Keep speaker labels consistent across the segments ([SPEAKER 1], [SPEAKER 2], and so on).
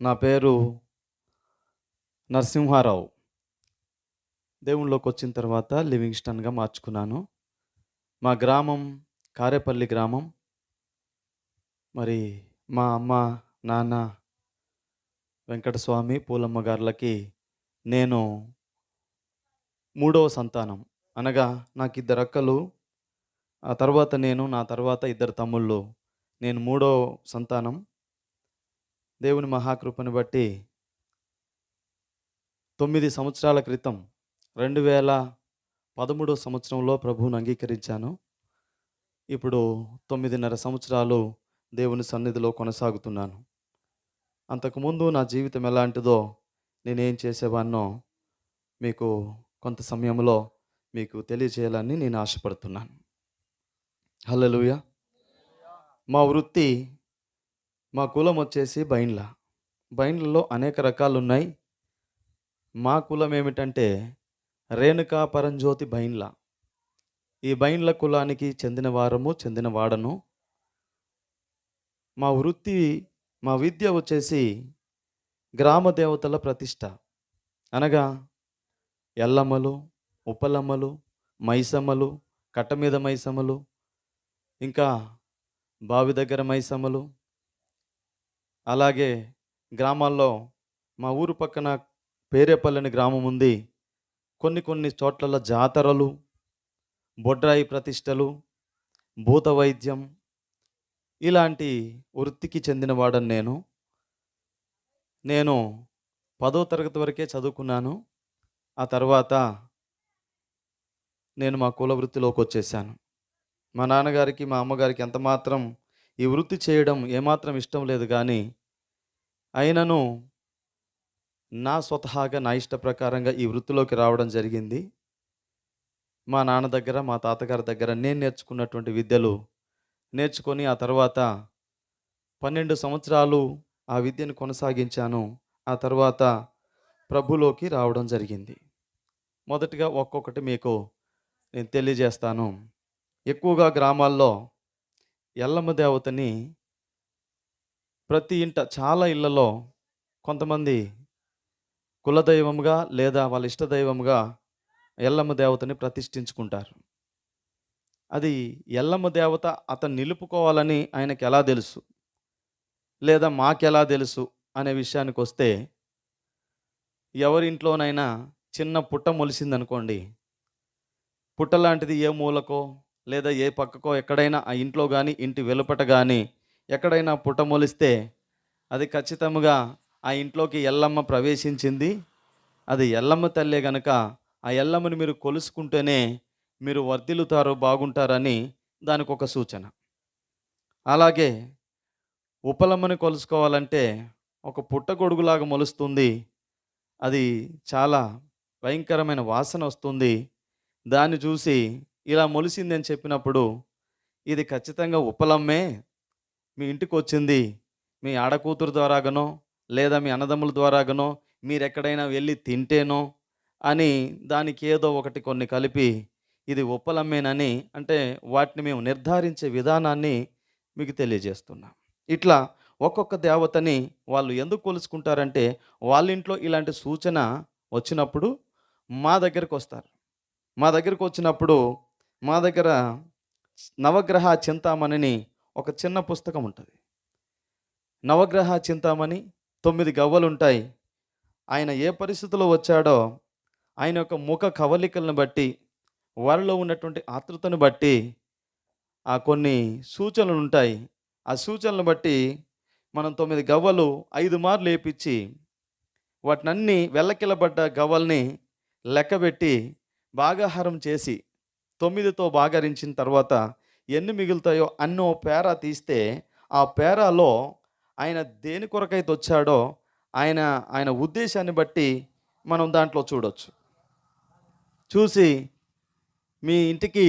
[SPEAKER 1] నా పేరు నరసింహారావు. దేవునిలోకి వచ్చిన తర్వాత లివింగ్‌స్టన్‌గా మార్చుకున్నాను. మా గ్రామం కారేపల్లి గ్రామం. మరి మా అమ్మ, నాన్న వెంకటస్వామి, పూలమ్మ గార్లకి నేను మూడవ సంతానం. అనగా నాకిద్దరు అక్కలు, ఆ తర్వాత నేను, నా తర్వాత ఇద్దరు తమ్ముళ్ళు. నేను మూడో సంతానం. దేవుని మహాకృపను బట్టి 9 సంవత్సరాల క్రితం 2013 సంవత్సరంలో ప్రభువుని అంగీకరించాను. ఇప్పుడు 9.5 సంవత్సరాలు దేవుని సన్నిధిలో కొనసాగుతున్నాను. అంతకుముందు నా జీవితం ఎలాంటిదో, నేనేం చేసేవాడినో మీకు కొంత సమయంలో మీకు తెలియజేయాలని నేను ఆశపడుతున్నాను. హల్లెలూయా! మా వృత్తి, మా కులం వచ్చేసి బైండ్ల. బైండ్లలో అనేక రకాలున్నాయి. మా కులం ఏమిటంటే రేణుకా పరంజ్యోతి బైండ్ల. ఈ బైండ్ల కులానికి చెందిన వారము, చెందిన వాడను. మా వృత్తి, మా విద్య వచ్చేసి గ్రామ దేవతల ప్రతిష్ట. అనగా ఎల్లమ్మలు, ఉప్పలమ్మలు, మైసమ్మలు, కట్ట మీద మైసమ్మలు, ఇంకా బావి దగ్గర మైసమ్మలు, అలాగే గ్రామాల్లో మా ఊరు పక్కన పేరేపల్లి అని గ్రామం ఉంది. కొన్ని చోట్లలో జాతరలు, బొడ్రాయి ప్రతిష్టలు, భూత వైద్యం, ఇలాంటి వృత్తికి చెందినవాడను నేను. నేను 10వ తరగతి వరకే చదువుకున్నాను. ఆ తర్వాత నేను మా కుల వృత్తిలోకి వచ్చేసాను. మా నాన్నగారికి, మా అమ్మగారికి ఎంతమాత్రం ఈ వృత్తి చేయడం ఏమాత్రం ఇష్టం లేదు కానీ, అయినను నా స్వతహాగా నా ఇష్ట ప్రకారంగా ఈ వృత్తిలోకి రావడం జరిగింది. మా నాన్న దగ్గర, మా తాతగారి దగ్గర నేను నేర్చుకున్నటువంటి విద్యలు నేర్చుకొని, ఆ తర్వాత 12 సంవత్సరాలు ఆ విద్యను కొనసాగించాను. ఆ తర్వాత ప్రభులోకి రావడం జరిగింది. మొదటిగా ఒక్కొక్కటి మీకు నేను తెలియజేస్తాను. ఎక్కువగా గ్రామాల్లో ఎల్లమ్మ దేవతని ప్రతి ఇంట, చాలా ఇళ్లలో కొంతమంది కులదైవంగా లేదా వాళ్ళ ఇష్టదైవంగా ఎల్లమ్మ దేవతని ప్రతిష్ఠించుకుంటారు. అది ఎల్లమ్మ దేవత అతను నిలుపుకోవాలని ఆయనకి ఎలా తెలుసు? లేదా మాకెలా తెలుసు? అనే విషయానికొస్తే, ఎవరింట్లోనైనా చిన్న పుట్ట మొలిసిందనుకోండి, పుట్ట లాంటిది ఏ మూలకో లేదా ఏ పక్కకో ఎక్కడైనా ఆ ఇంట్లో గానీ, ఇంటి వెలుపట గానీ ఎక్కడైనా పుట్ట మొలిస్తే అది ఖచ్చితంగా ఆ ఇంట్లోకి ఎల్లమ్మ ప్రవేశించింది. అది ఎల్లమ్మ తల్లే గనక ఆ ఎల్లమ్మని మీరు కొలుసుకుంటేనే మీరు వర్ధిల్లుతారు, బాగుంటారని దానికొక సూచన. అలాగే ఉపలమ్మని కొలుసుకోవాలంటే ఒక పుట్టగొడుగులాగా మొలుస్తుంది. అది చాలా భయంకరమైన వాసన వస్తుంది. దాన్ని చూసి ఇలా మొలిసిందని చెప్పినప్పుడు, ఇది ఖచ్చితంగా ఉపలమ్మే మీ ఇంటికొచ్చింది. మీ ఆడకూతురు ద్వారాగానో, లేదా మీ అన్నదమ్ముల ద్వారాగానో, మీరెక్కడైనా వెళ్ళి తింటేనో అని దానికి ఏదో ఒకటి కొన్ని కలిపి, ఇది ఉప్పలమ్మేనని, అంటే వాటిని మేము నిర్ధారించే విధానాన్ని మీకు తెలియజేస్తున్నాం. ఇట్లా ఒక్కొక్క దేవతని వాళ్ళు ఎందుకు కొలుసుకుంటారంటే, వాళ్ళ ఇంట్లో ఇలాంటి సూచన వచ్చినప్పుడు మా దగ్గరకొస్తారు. మా దగ్గరకొచ్చినప్పుడు మా దగ్గర నవగ్రహ చింతామణిని ఒక చిన్న పుస్తకం ఉంటుంది. నవగ్రహ చింతామణి 9 గవ్వలుంటాయి. ఆయన ఏ పరిస్థితిలో వచ్చాడో, ఆయన యొక్క ముఖ కవళికలను బట్టి, వారిలో ఉన్నటువంటి ఆతృతను బట్టి ఆ కొన్ని సూచనలుంటాయి. ఆ సూచనలను బట్టి మనం 9 గవ్వలు 5 మార్లు ఏపిచ్చి, వాటినన్నీ వెల్లకిలబడ్డ గవ్వల్ని లెక్కబెట్టి భాగాహారం చేసి 9తో భాగరించిన తర్వాత ఎన్ని మిగులుతాయో అన్నో పేరా తీస్తే, ఆ పేరాలో ఆయన దేని కొరకైతే వచ్చాడో ఆయన ఆయన ఉద్దేశాన్ని బట్టి మనం దాంట్లో చూడొచ్చు. చూసి మీ ఇంటికి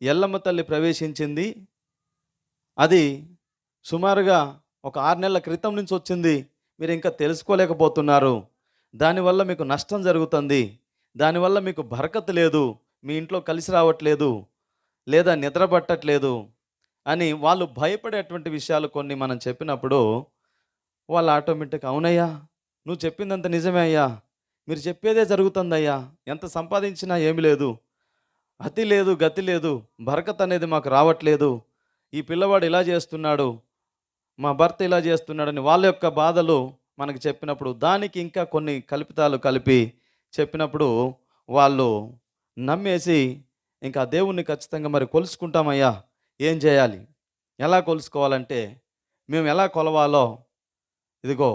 [SPEAKER 1] ఎల్లమ్మ తల్లి ప్రవేశించింది. అది సుమారుగా ఒక 6 నెలల క్రితం నుంచి వచ్చింది. మీరు ఇంకా తెలుసుకోలేకపోతున్నారు. దానివల్ల మీకు నష్టం జరుగుతుంది. దానివల్ల మీకు బరకత్ లేదు. మీ ఇంట్లో కలిసి రావట్లేదు. లేదా నిద్ర పట్టట్లేదు అని వాళ్ళు భయపడేటువంటి విషయాలు కొన్ని మనం చెప్పినప్పుడు, వాళ్ళు ఆటోమేటిక్ అవునయ్యా, నువ్వు చెప్పిందంత నిజమే అయ్యా, మీరు చెప్పేదే జరుగుతుందయ్యా, ఎంత సంపాదించినా ఏమి లేదు, అతి లేదు గతి లేదు, బరకత్ అనేది మాకు రావట్లేదు, ఈ పిల్లవాడు ఇలా చేస్తున్నాడు, మా భర్త ఇలా చేస్తున్నాడని వాళ్ళ యొక్క బాధలు మనకు చెప్పినప్పుడు, దానికి ఇంకా కొన్ని కల్పితాలు కలిపి చెప్పినప్పుడు వాళ్ళు నమ్మేసి ఇంకా దేవుణ్ణి ఖచ్చితంగా మరి కొలుసుకుంటామయ్యా, ఏం చేయాలి, ఎలా కొలుసుకోవాలంటే మేము ఎలా కొలవాలో, ఇదిగో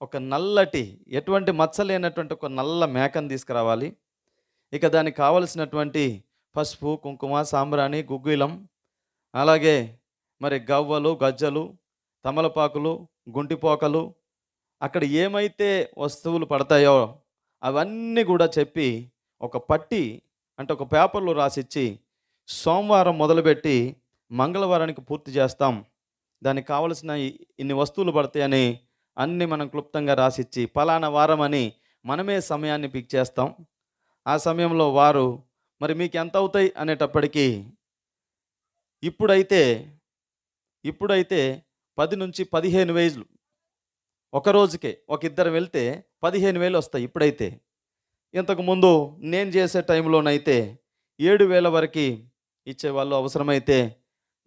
[SPEAKER 1] ఒక నల్లటి ఎటువంటి మచ్చ లేనటువంటి ఒక నల్ల మేకను తీసుకురావాలి. ఇక దానికి కావలసినటువంటి పసుపు, కుంకుమ, సాంబ్రాణి, గుగ్గిలం, అలాగే మరి గవ్వలు, గజ్జలు, తమలపాకులు, గుంటిపోకలు, అక్కడ ఏమైతే వస్తువులు పడతాయో అవన్నీ కూడా చెప్పి ఒక పట్టి అంటే ఒక పేపర్లో రాసిచ్చి సోమవారం మొదలుపెట్టి మంగళవారానికి పూర్తి చేస్తాం. దానికి కావలసిన ఇన్ని వస్తువులు పడతాయని అన్నీ మనం క్లుప్తంగా రాసిచ్చి పలానా వారం అని మనమే సమయాన్ని పిక్ చేస్తాం. ఆ సమయంలో వారు మరి మీకు ఎంత అవుతాయి అనేటప్పటికీ ఇప్పుడైతే ఇప్పుడైతే 10,000 నుంచి 15,000 ఒక రోజుకే ఒక ఇద్దరు వెళ్తే 15,000 వస్తాయి ఇప్పుడైతే. ఇంతకుముందు నేను చేసే టైంలోనైతే 7,000 వరకు ఇచ్చేవాళ్ళు. అవసరమైతే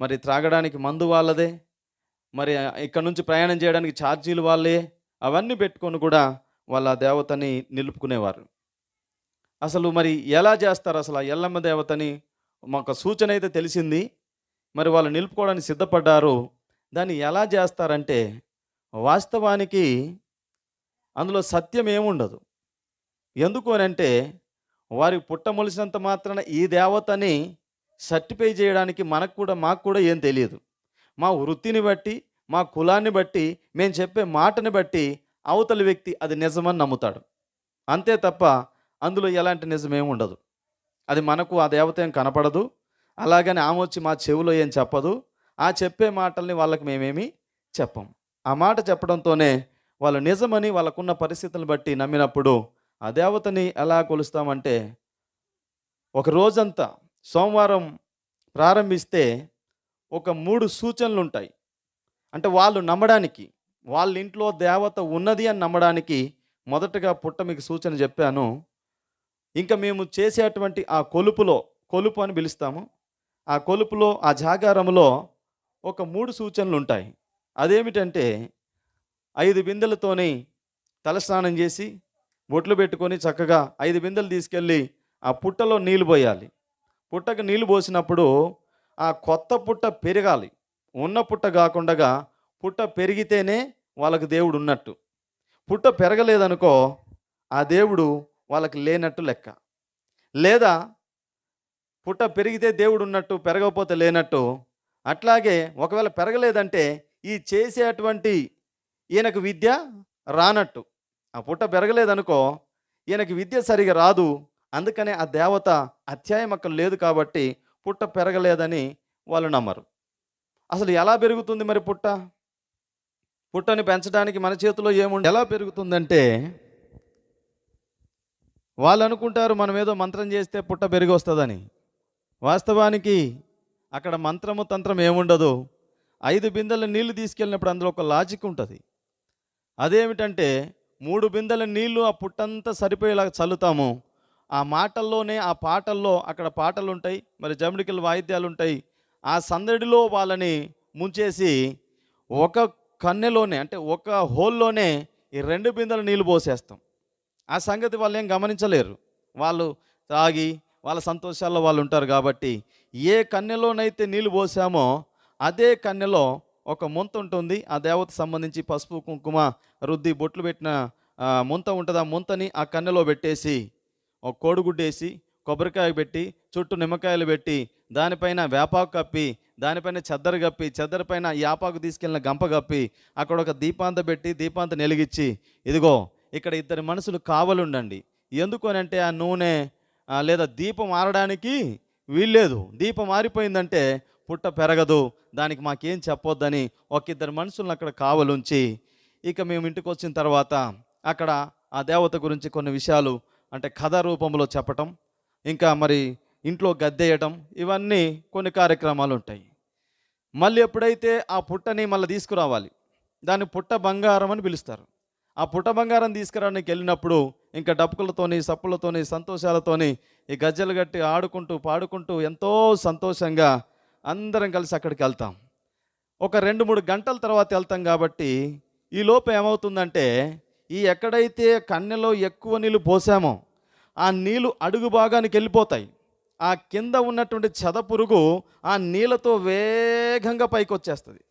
[SPEAKER 1] మరి త్రాగడానికి మందు వాళ్ళదే, మరి ఇక్కడ నుంచి ప్రయాణం చేయడానికి ఛార్జీలు వాళ్ళే, అవన్నీ పెట్టుకొని కూడా వాళ్ళ దేవతని నిలుపుకునేవారు. అసలు మరి ఎలా చేస్తారు అసలు ఆ ఎల్లమ్మ దేవతని? మాకు సూచన అయితే తెలిసింది, మరి వాళ్ళు నిలుపుకోవడానికి సిద్ధపడ్డారు. దాన్ని ఎలా చేస్తారంటే వాస్తవానికి అందులో సత్యం ఏముండదు. ఎందుకు అనంటే వారికి పుట్టమొలిసినంత మాత్రాన ఈ దేవతని సర్టిఫై చేయడానికి మాకు కూడా ఏం తెలియదు. మా వృత్తిని బట్టి, మా కులాన్ని బట్టి, మేము చెప్పే మాటని బట్టి అవతలి వ్యక్తి అది నిజమని నమ్ముతాడు. అంతే తప్ప అందులో ఎలాంటి నిజమేమి ఉండదు. అది మనకు ఆ దేవత ఏం కనపడదు. అలాగని ఆమె వచ్చి మా చెవిలో ఏం చెప్పదు. ఆ చెప్పే మాటల్ని వాళ్ళకి మేమేమి చెప్పం. ఆ మాట చెప్పడంతోనే వాళ్ళు నిజమని వాళ్ళకున్న పరిస్థితులను బట్టి నమ్మినప్పుడు ఆ దేవతని ఎలా కొలుస్తామంటే ఒక రోజంతా సోమవారం ప్రారంభిస్తే ఒక 3 సూచనలు ఉంటాయి. అంటే వాళ్ళు నమ్మడానికి, వాళ్ళ ఇంట్లో దేవత ఉన్నది అని నమ్మడానికి మొదటగా పుట్ట మీకు సూచన చెప్పాను. ఇంకా మేము చేసేటువంటి ఆ కొలుపు అని పిలుస్తాము. ఆ కొలుపులో ఆ జాగారములో ఒక 3 సూచనలు ఉంటాయి. అదేమిటంటే 5 బిందెలతోని తలస్నానం చేసి బొట్లు పెట్టుకొని చక్కగా 5 బిందెలు తీసుకెళ్ళి ఆ పుట్టలో నీళ్ళు పోయాలి. పుట్టకు నీళ్ళు పోసినప్పుడు ఆ కొత్త పుట్ట పెరగాలి. ఉన్న పుట్ట కాకుండా పుట్ట పెరిగితేనే వాళ్ళకి దేవుడు ఉన్నట్టు. పుట్ట పెరగలేదనుకో ఆ దేవుడు వాళ్ళకి లేనట్టు లెక్క. లేదా పుట్ట పెరిగితే దేవుడు ఉన్నట్టు, పెరగకపోతే లేనట్టు. అట్లాగే ఒకవేళ పెరగలేదంటే ఈ చేసేటువంటి ఈయనకు విద్య రానట్టు. ఆ పుట్ట పెరగలేదనుకో ఈయనకి విద్య సరిగా రాదు. అందుకనే ఆ దేవత అధ్యాయం అక్కడ లేదు కాబట్టి పుట్ట పెరగలేదని వాళ్ళు నమ్మరు. అసలు ఎలా పెరుగుతుంది మరి పుట్ట? పుట్టని పెంచడానికి మన చేతిలో ఏముంది? ఎలా పెరుగుతుందంటే వాళ్ళు అనుకుంటారు మనం ఏదో మంత్రం చేస్తే పుట్ట పెరిగి వస్తుందని. వాస్తవానికి అక్కడ మంత్రము తంత్రం ఏముండదు. 5 బిందెల నీళ్లు తీసుకెళ్ళినప్పుడు అందులో ఒక లాజిక్ ఉంటుంది. అదేమిటంటే 3 బిందెల నీళ్లు ఆ పుట్టంతా సరిపోయేలాగా చల్లుతాము. ఆ మాటల్లోనే ఆ పాటల్లో అక్కడ పాటలు ఉంటాయి, మరి జమిడికల వాయిద్యాలు ఉంటాయి. ఆ సందడిలో వాళ్ళని ముంచేసి ఒక కన్నెలోనే అంటే ఒక హోల్లోనే ఈ 2 బిందెల నీళ్లు పోసేస్తాం. ఆ సంగతి వాళ్ళు ఏం గమనించలేరు. వాళ్ళు తాగి వాళ్ళ సంతోషాల్లో వాళ్ళు ఉంటారు కాబట్టి ఏ కన్నెలోనైతే నీళ్లు పోసామో అదే కన్నెలో ఒక ముంత ఉంటుంది. ఆ దేవత సంబంధించి పసుపు కుంకుమ రుద్ది బొట్లు పెట్టిన ముంత ఉంటుంది. ఆ ముంతని ఆ కన్నెలో పెట్టేసి ఒక కోడిగుడ్డేసి కొబ్బరికాయ పెట్టి చుట్టూ నిమ్మకాయలు పెట్టి దానిపైన వేపాకు కప్పి దానిపైన చెద్దర కప్పి చెద్దర పైన యాపాకు తీసుకెళ్ళిన గంప కప్పి అక్కడ ఒక దీపాంత పెట్టి దీపాంత వెలిగించి ఇదిగో ఇక్కడ 2 మనుషులు కావలుండండి. ఎందుకు అని అంటే ఆ నూనె లేదా దీపం ఆరడానికి వీల్లేదు. దీపం ఆరిపోయిందంటే పుట్ట పెరగదు, దానికి మాకేం చెప్పొద్దని ఒక 2 మనుషులను అక్కడ కావలుంచి ఇక మేము ఇంటికి వచ్చిన తర్వాత అక్కడ ఆ దేవత గురించి కొన్ని విషయాలు అంటే కథ రూపంలో చెప్పటం, ఇంకా మరి ఇంట్లో గద్దెయటం, ఇవన్నీ కొన్ని కార్యక్రమాలు ఉంటాయి. మళ్ళీ ఎప్పుడైతే ఆ పుట్టని మళ్ళీ తీసుకురావాలి, దాన్ని పుట్ట బంగారం అని పిలుస్తారు. ఆ పుట్ట బంగారం తీసుకురావడానికి వెళ్ళినప్పుడు ఇంకా డప్పులతోని, సప్పులతోని, సంతోషాలతోని ఈ గజ్జలు కట్టి ఆడుకుంటూ, పాడుకుంటూ ఎంతో సంతోషంగా అందరం కలిసి అక్కడికి వెళ్తాం. ఒక 2, 3 గంటల తర్వాత వెళ్తాం కాబట్టి ఈ లోపు ఏమవుతుందంటే, ఈ ఎక్కడైతే కన్నెలో ఎక్కువ నీళ్ళు పోసామో ఆ నీళ్ళు అడుగు భాగానికి వెళ్ళిపోతాయి. ఆ కింద ఉన్నటువంటి చెదపురుగు ఆ నీళ్ళతో వేగంగా పైకొచ్చేస్తుంది.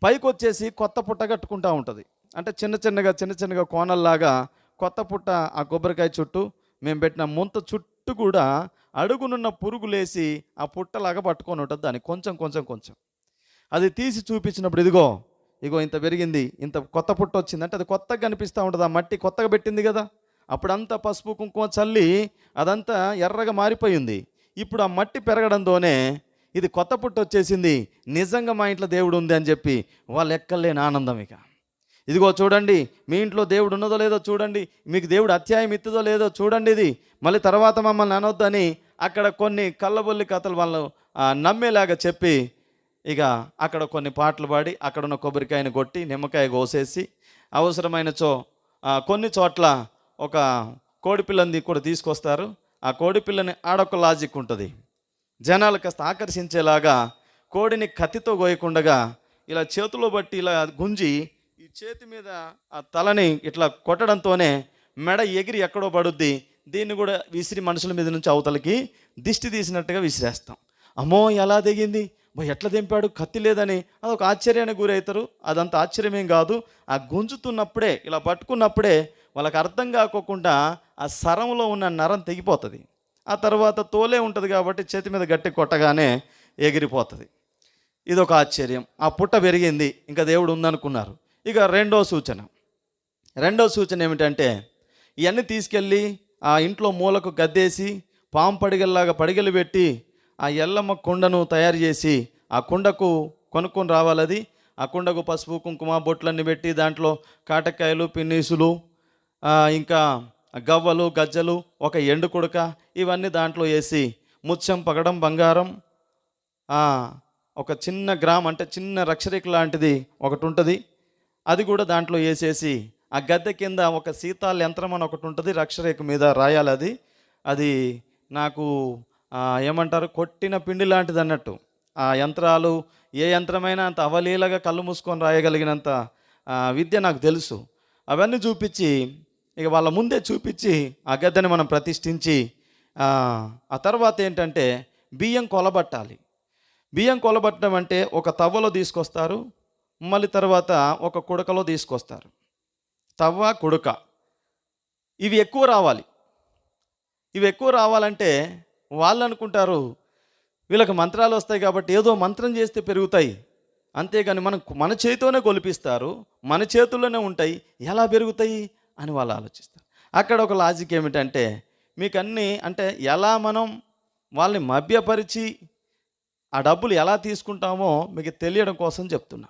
[SPEAKER 1] పైకొచ్చేసి కొత్త పుట్ట కట్టుకుంటూ ఉంటుంది. అంటే చిన్న చిన్నగా కోనల్లాగా కొత్త పుట్ట ఆ కొబ్బరికాయ చుట్టూ మేము పెట్టిన ముంత చుట్టూ కూడా అడుగునున్న పురుగులేసి ఆ పుట్టలాగా పట్టుకొని ఉంటుంది. దాన్ని కొంచెం కొంచెం కొంచెం అది తీసి చూపించినప్పుడు ఇదిగో ఇగో ఇంత పెరిగింది, ఇంత కొత్త పుట్ట వచ్చింది అంటే అది కొత్తగా కనిపిస్తూ ఉంటుంది. ఆ మట్టి కొత్తగా పెట్టింది కదా, అప్పుడంతా పసుపు కుంకుమ చల్లి అదంతా ఎర్రగా మారిపోయింది. ఇప్పుడు ఆ మట్టి పెరగడంతోనే ఇది కొత్త పుట్ట వచ్చేసింది, నిజంగా మా ఇంట్లో దేవుడు ఉంది అని చెప్పి వాళ్ళు ఎక్కలేని ఆనందం. ఇక ఇదిగో చూడండి, మీ ఇంట్లో దేవుడు ఉన్నదో లేదో చూడండి, మీకు దేవుడు అత్యాయం ఇస్తుందో లేదో చూడండి, ఇది మళ్ళీ తర్వాత మమ్మల్ని అనొద్దని అక్కడ కొన్ని కళ్ళబొల్లి కథలు వాళ్ళు నమ్మేలాగా చెప్పి ఇక అక్కడ కొన్ని పాటలు పాడి అక్కడున్న కొబ్బరికాయని కొట్టి నిమ్మకాయ కోసేసి అవసరమైన కొన్ని చోట్ల ఒక కోడిపిల్లని కూడా తీసుకొస్తారు. ఆ కోడిపిల్లని ఆడొక లాజిక్ ఉంటుంది, జనాలు కాస్త ఆకర్షించేలాగా కోడిని కత్తితో కోయకుండగా ఇలా చేతిలో బట్టి ఇలా గుంజి ఈ చేతి మీద ఆ తలని ఇట్లా కొట్టడంతోనే మెడ ఎగిరి ఎక్కడో పడుద్ది. దీన్ని కూడా విసిరి మనుషుల మీద నుంచి అవతలకి దిష్టి తీసినట్టుగా విసిరేస్తాం. అమ్మో ఎలా దిగింది, ఎట్లా దింపాడు, కత్తి లేదని అదొక ఆశ్చర్యానికి గురవుతారు. అదంత ఆశ్చర్యమేం కాదు. ఆ గుంజుతున్నప్పుడే ఇలా పట్టుకున్నప్పుడే వాళ్ళకి అర్థం కాకోకుండా ఆ సరంలో ఉన్న నరం తెగిపోతుంది. ఆ తర్వాత తోలే ఉంటుంది కాబట్టి చేతి మీద గట్టి కొట్టగానే ఎగిరిపోతుంది. ఇదొక ఆశ్చర్యం. ఆ పుట్ట పెరిగింది, ఇంకా దేవుడు ఉందనుకున్నారు. ఇక రెండో సూచన ఏమిటంటే, ఇవన్నీ తీసుకెళ్ళి ఆ ఇంట్లో మూలకు గద్దేసి పాము పడిగల్లాగా పడిగలు పెట్టి ఆ ఎల్లమ్మ కుండను తయారు చేసి ఆ కుండకు కొనుక్కొని రావాలి. ఆ కుండకు పసుపు కుంకుమ బొట్లన్నీ పెట్టి దాంట్లో కాటకాయలు, పిన్నీసులు, ఇంకా గవ్వలు, గజ్జలు, ఒక ఎండు కుడక ఇవన్నీ దాంట్లో వేసి ముత్యం, పగడం, బంగారం, ఒక చిన్న గ్రామ్ అంటే చిన్న రక్షరేఖ లాంటిది ఒకటి ఉంటుంది, అది కూడా దాంట్లో వేసేసి ఆ గద్దె కింద ఒక సీతాల యంత్రం అని ఒకటి ఉంటుంది, రక్షరేఖ మీద రాయాలి. అది నాకు ఏమంటారు, కొట్టిన పిండి లాంటిది అన్నట్టు. ఆ యంత్రాలు ఏ యంత్రమైనా అంత అవలీలగా కళ్ళు మూసుకొని రాయగలిగినంత విద్య నాకు తెలుసు. అవన్నీ చూపించి ఇక వాళ్ళ ముందే చూపించి ఆ గద్దెని మనం ప్రతిష్ఠించి ఆ తర్వాత ఏంటంటే బియ్యం కొలబట్టాలి. బియ్యం కొలబట్టడం అంటే ఒక తవ్వలో తీసుకొస్తారు, మళ్ళీ తర్వాత ఒక కుడకలో తీసుకొస్తారు. తవ్వ, కుడక ఇవి ఎక్కువ రావాలి. ఇవి ఎక్కువ రావాలంటే వాళ్ళు అనుకుంటారు వీళ్ళకి మంత్రాలు వస్తాయి కాబట్టి ఏదో మంత్రం చేస్తే పెరుగుతాయి, అంతేగాని మన చేతితోనే కొలిపిస్తారు, మన చేతుల్లోనే ఉంటాయి, ఎలా పెరుగుతాయి అని వాళ్ళు ఆలోచిస్తారు. అక్కడ ఒక లాజిక్ ఏమిటంటే, మీకు అన్నీ అంటే ఎలా మనం వాళ్ళని మభ్యపరిచి ఆ డబ్బులు ఎలా తీసుకుంటామో మీకు తెలియడం కోసం చెప్తున్నా.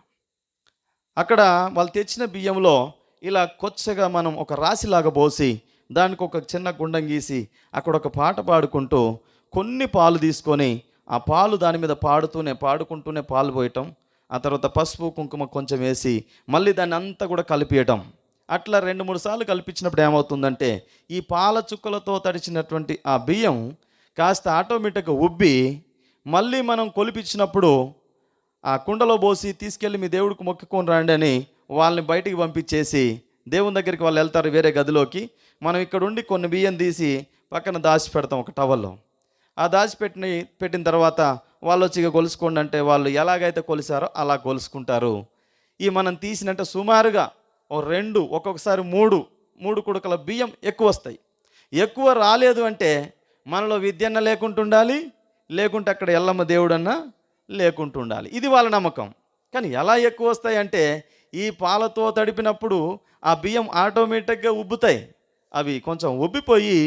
[SPEAKER 1] అక్కడ వాళ్ళు తెచ్చిన బియ్యంలో ఇలా కొచ్చగా మనం ఒక రాశిలాగా పోసి దానికి ఒక చిన్న గుండం గీసి అక్కడ ఒక పాట పాడుకుంటూ కొన్ని పాలు తీసుకొని ఆ పాలు దాని మీద పాడుకుంటూనే పాలు పోయటం, ఆ తర్వాత పసుపు కుంకుమ కొంచెం వేసి మళ్ళీ దాన్ని అంతా కూడా కలిపియటం. అట్లా 2-3 సార్లు కల్పించినప్పుడు ఏమవుతుందంటే ఈ పాల చుక్కలతో తడిచినటువంటి ఆ బియ్యం కాస్త ఆటోమేటిక్గా ఉబ్బి మళ్ళీ మనం కొలిపించినప్పుడు ఆ కుండలో పోసి తీసుకెళ్ళి మీ దేవుడికి మొక్కుకొని రండి అని వాళ్ళని బయటికి పంపించేసి దేవుని దగ్గరికి వాళ్ళు వెళ్తారు వేరే గదిలోకి. మనం ఇక్కడ ఉండి కొన్ని బియ్యం తీసి పక్కన దాచి పెడతాం ఒక టవల్లో. ఆ పెట్టిన తర్వాత వాళ్ళు వచ్చి ఇక కొలుసుకోండి అంటే వాళ్ళు ఎలాగైతే కొలిసారో అలా కొలుసుకుంటారు. ఈ మనం తీసినంటే సుమారుగా 2 ఒక్కొక్కసారి 3 కుడకల బియ్యం ఎక్కువ వస్తాయి. ఎక్కువ రాలేదు అంటే మనలో విద్యన్న లేకుంటుండాలి, లేకుంటే అక్కడ ఎల్లమ్మ దేవుడన్నా లేకుంటుండాలి. ఇది వాళ్ళ నమ్మకం. కానీ ఎలా ఎక్కువ వస్తాయి అంటే ఈ పాలతో తడిపినప్పుడు ఆ బియ్యం ఆటోమేటిక్గా ఉబ్బుతాయి. అవి కొంచెం ఉబ్బిపోయి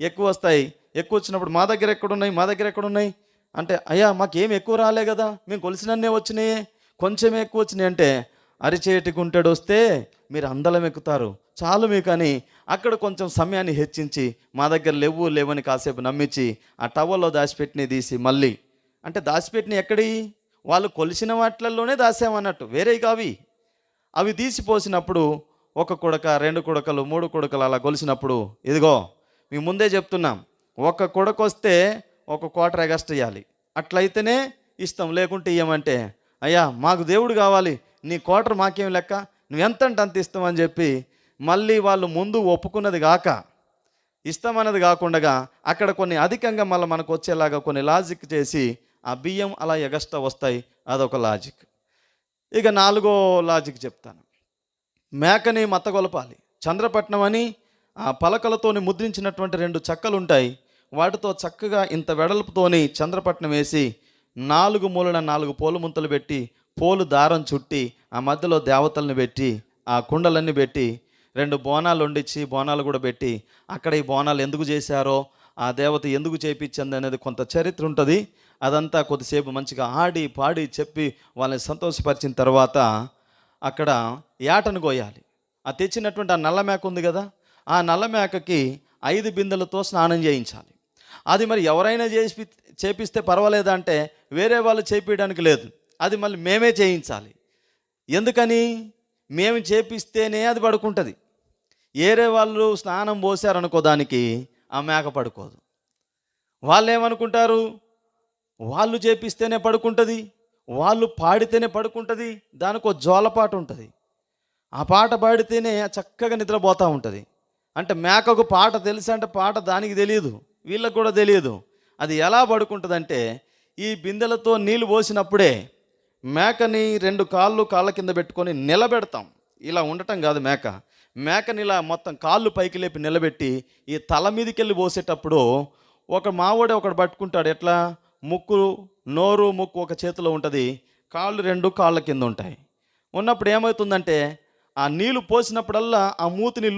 [SPEAKER 1] ఎక్కువ వస్తాయి. ఎక్కువ వచ్చినప్పుడు మా దగ్గర ఎక్కడున్నాయి అంటే, అయ్యా మాకేం ఎక్కువ రాలే కదా, మేము కొలిసినన్నే వచ్చినాయి, కొంచెం ఎక్కువ వచ్చినాయి అంటే, అరిచేటి గుంటెడు వస్తే మీరు అందలం ఎక్కుతారు చాలు మీకు అని అక్కడ కొంచెం సమయాన్ని హెచ్చించి మా దగ్గర లేవని కాసేపు నమ్మించి ఆ టవల్లో దాచిపెట్టినవి తీసి మళ్ళీ అంటే దాచిపెట్టిన ఎక్కడి వాళ్ళు కొలిసిన వాటిల్లోనే దాసామన్నట్టు, వేరే కావి అవి తీసిపోసినప్పుడు ఒక కుడక, 2 కుడకలు, 3 కుడకలు అలా కొలిసినప్పుడు, ఇదిగో మేము ముందే చెప్తున్నాం, ఒక కుడకొస్తే ఒక క్వార్టర్ ఎగస్ట్రా ఇవ్వాలి, అట్లయితేనే ఇస్తాం, లేకుంటే ఇయ్యమంటే, అయ్యా మాకు దేవుడు కావాలి, నీ క్వార్టర్ మాకేం లెక్క, నువ్వు ఎంత అంటే అంత ఇస్తామని చెప్పి మళ్ళీ వాళ్ళు ముందు ఒప్పుకున్నది కాక, ఇస్తామన్నది కాకుండా అక్కడ కొన్ని అధికంగా మళ్ళీ మనకు వచ్చేలాగా కొన్ని లాజిక్ చేసి ఆ బియ్యం అలా ఎగస్ట్రా వస్తాయి. అదొక లాజిక్. ఇక 4వ లాజిక్ చెప్తాను. మేకని మత్తగొలపాలి. చంద్రపట్నం అని ఆ పలకలతోని ముద్రించినటువంటి 2 చెక్కలు ఉంటాయి. వాటితో చక్కగా ఇంత వెడల్పుతోని చంద్రపట్నం వేసి 4 మూలన 4 పోలు ముంతలు పెట్టి పోలు దారం చుట్టి ఆ మధ్యలో దేవతల్ని పెట్టి ఆ కుండలన్నీ పెట్టి 2 బోనాలు వండించి బోనాలు కూడా పెట్టి అక్కడ ఈ బోనాలు ఎందుకు చేశారో, ఆ దేవత ఎందుకు చేయించింది అనేది కొంత చరిత్ర ఉంటుంది. అదంతా కొద్దిసేపు మంచిగా ఆడి పాడి చెప్పి వాళ్ళని సంతోషపరిచిన తర్వాత అక్కడ యాటను కోయాలి. ఆ తెచ్చినటువంటి ఆ నల్ల మేక ఉంది కదా, ఆ నల్ల మేకకి 5 బిందెలతో స్నానం చేయించాలి. అది మరి ఎవరైనా చేపిస్తే పర్వాలేదంటే వేరే వాళ్ళు చేపించడానికి లేదు, అది మళ్ళీ మేమే చేయించాలి. ఎందుకని? మేము చేపిస్తేనే అది పడుకుంటుంది. వేరే వాళ్ళు స్నానం పోసారనుకో దానికి, ఆ మేక పడుకోదు. వాళ్ళు ఏమనుకుంటారు, వాళ్ళు చేపిస్తేనే పడుకుంటుంది, వాళ్ళు పాడితేనే పడుకుంటుంది, దానికి ఒక జోలపాట ఉంటుంది, ఆ పాట పాడితేనే చక్కగా నిద్రపోతూ ఉంటుంది. అంటే మేకకు పాట తెలుసు అంటే పాట దానికి తెలియదు, వీళ్ళకు కూడా తెలియదు. అది ఎలా పడుకుంటుందంటే, ఈ బిందెలతో నీళ్ళు పోసినప్పుడే మేకని 2 కాళ్ళ కింద పెట్టుకొని నిలబెడతాం. ఇలా ఉండటం కాదు, మేకని ఇలా మొత్తం కాళ్ళు పైకి లేపి నిలబెట్టి ఈ తల మీదకి వెళ్ళి పోసేటప్పుడు ఒక మావోడే ఒకడు పట్టుకుంటాడు. ఎట్లా? ముక్కు, నోరు, ముక్కు ఒక చేతిలో ఉంటుంది, కాళ్ళు 2 కాళ్ళ కింద ఉంటాయి. ఉన్నప్పుడు ఏమవుతుందంటే ఆ నీళ్ళు పోసినప్పుడల్లా ఆ మూతిని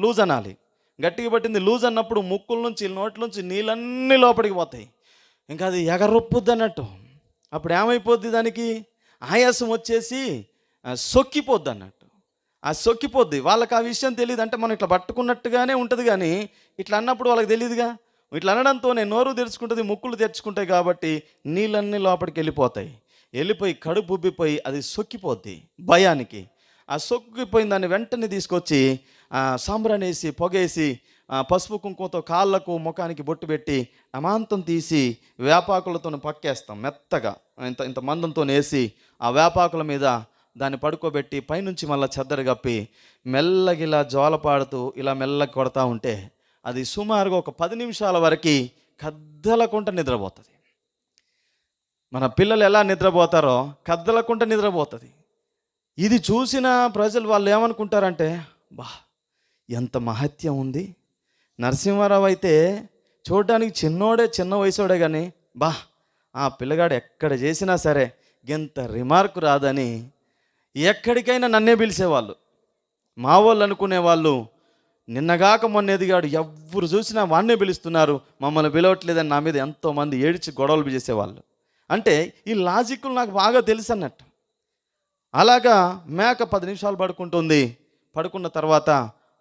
[SPEAKER 1] లూజ్ అనాలి. గట్టిగా పట్టింది లూజ్ అన్నప్పుడు ముక్కుల నుంచి నోట్ల నుంచి నీళ్ళన్నీ లోపలికి పోతాయి. ఇంకా అది ఎగరొప్పుద్ది అన్నట్టు. అప్పుడు ఏమైపోద్ది, దానికి ఆయాసం వచ్చేసి సొక్కిపోద్ది అన్నట్టు. ఆ సొక్కిపోద్ది. వాళ్ళకి ఆ విషయం తెలియదు. అంటే మనం ఇట్లా పట్టుకున్నట్టుగానే ఉంటుంది, కానీ ఇట్లా అన్నప్పుడు వాళ్ళకి తెలియదుగా. ఇట్లా అనడంతోనే నోరు తెరుచుకుంటుంది, ముక్కులు తెరుచుకుంటాయి, కాబట్టి నీళ్ళన్నీ లోపలికి వెళ్ళిపోయి కడుపు ఉబ్బిపోయి అది సొక్కిపోద్ది భయానికి. ఆ సొక్కిపోయిన దాన్ని వెంటనే తీసుకొచ్చి సాంబ్రాణి వేసి పొగేసి పసుపు కుంకుమతో కాళ్ళకు ముఖానికి బొట్టు పెట్టి అమాంతం తీసి వేపాకులతో పక్కేస్తాం మెత్తగా, ఇంత మందంతో వేసి ఆ వేపాకుల మీద దాన్ని పడుకోబెట్టి పైనుంచి మళ్ళీ చెద్దరు కప్పి మెల్లగిలా జోలపాడుతూ ఇలా మెల్లగా కొడతా ఉంటే అది సుమారుగా ఒక 10 నిమిషాల వరకు కద్దలకుండా నిద్రపోతుంది. మన పిల్లలు ఎలా నిద్రపోతారో కద్దలకుండా నిద్రపోతుంది. ఇది చూసిన ప్రజలు వాళ్ళు ఏమనుకుంటారంటే, బా ఎంత మహత్యం ఉంది, నరసింహారావు అయితే చూడడానికి చిన్న వయసోడే, కానీ బా ఆ పిల్లగాడు ఎక్కడ చేసినా సరే ఎంత రిమార్క్ రాదని ఎక్కడికైనా నన్నే పిలిచేవాళ్ళు. మా వాళ్ళు అనుకునేవాళ్ళు, నిన్నగాక మొన్న ఎదిగాడు, ఎవ్వరు చూసినా వాన్నే పిలుస్తున్నారు, మమ్మల్ని పిలవట్లేదని నా మీద ఎంతోమంది ఏడిచి గొడవలు చేసేవాళ్ళు. అంటే ఈ లాజిక్లు నాకు బాగా తెలుసు అన్నట్టు. అలాగా మేక 10 నిమిషాలు పడుకుంటుంది. పడుకున్న తర్వాత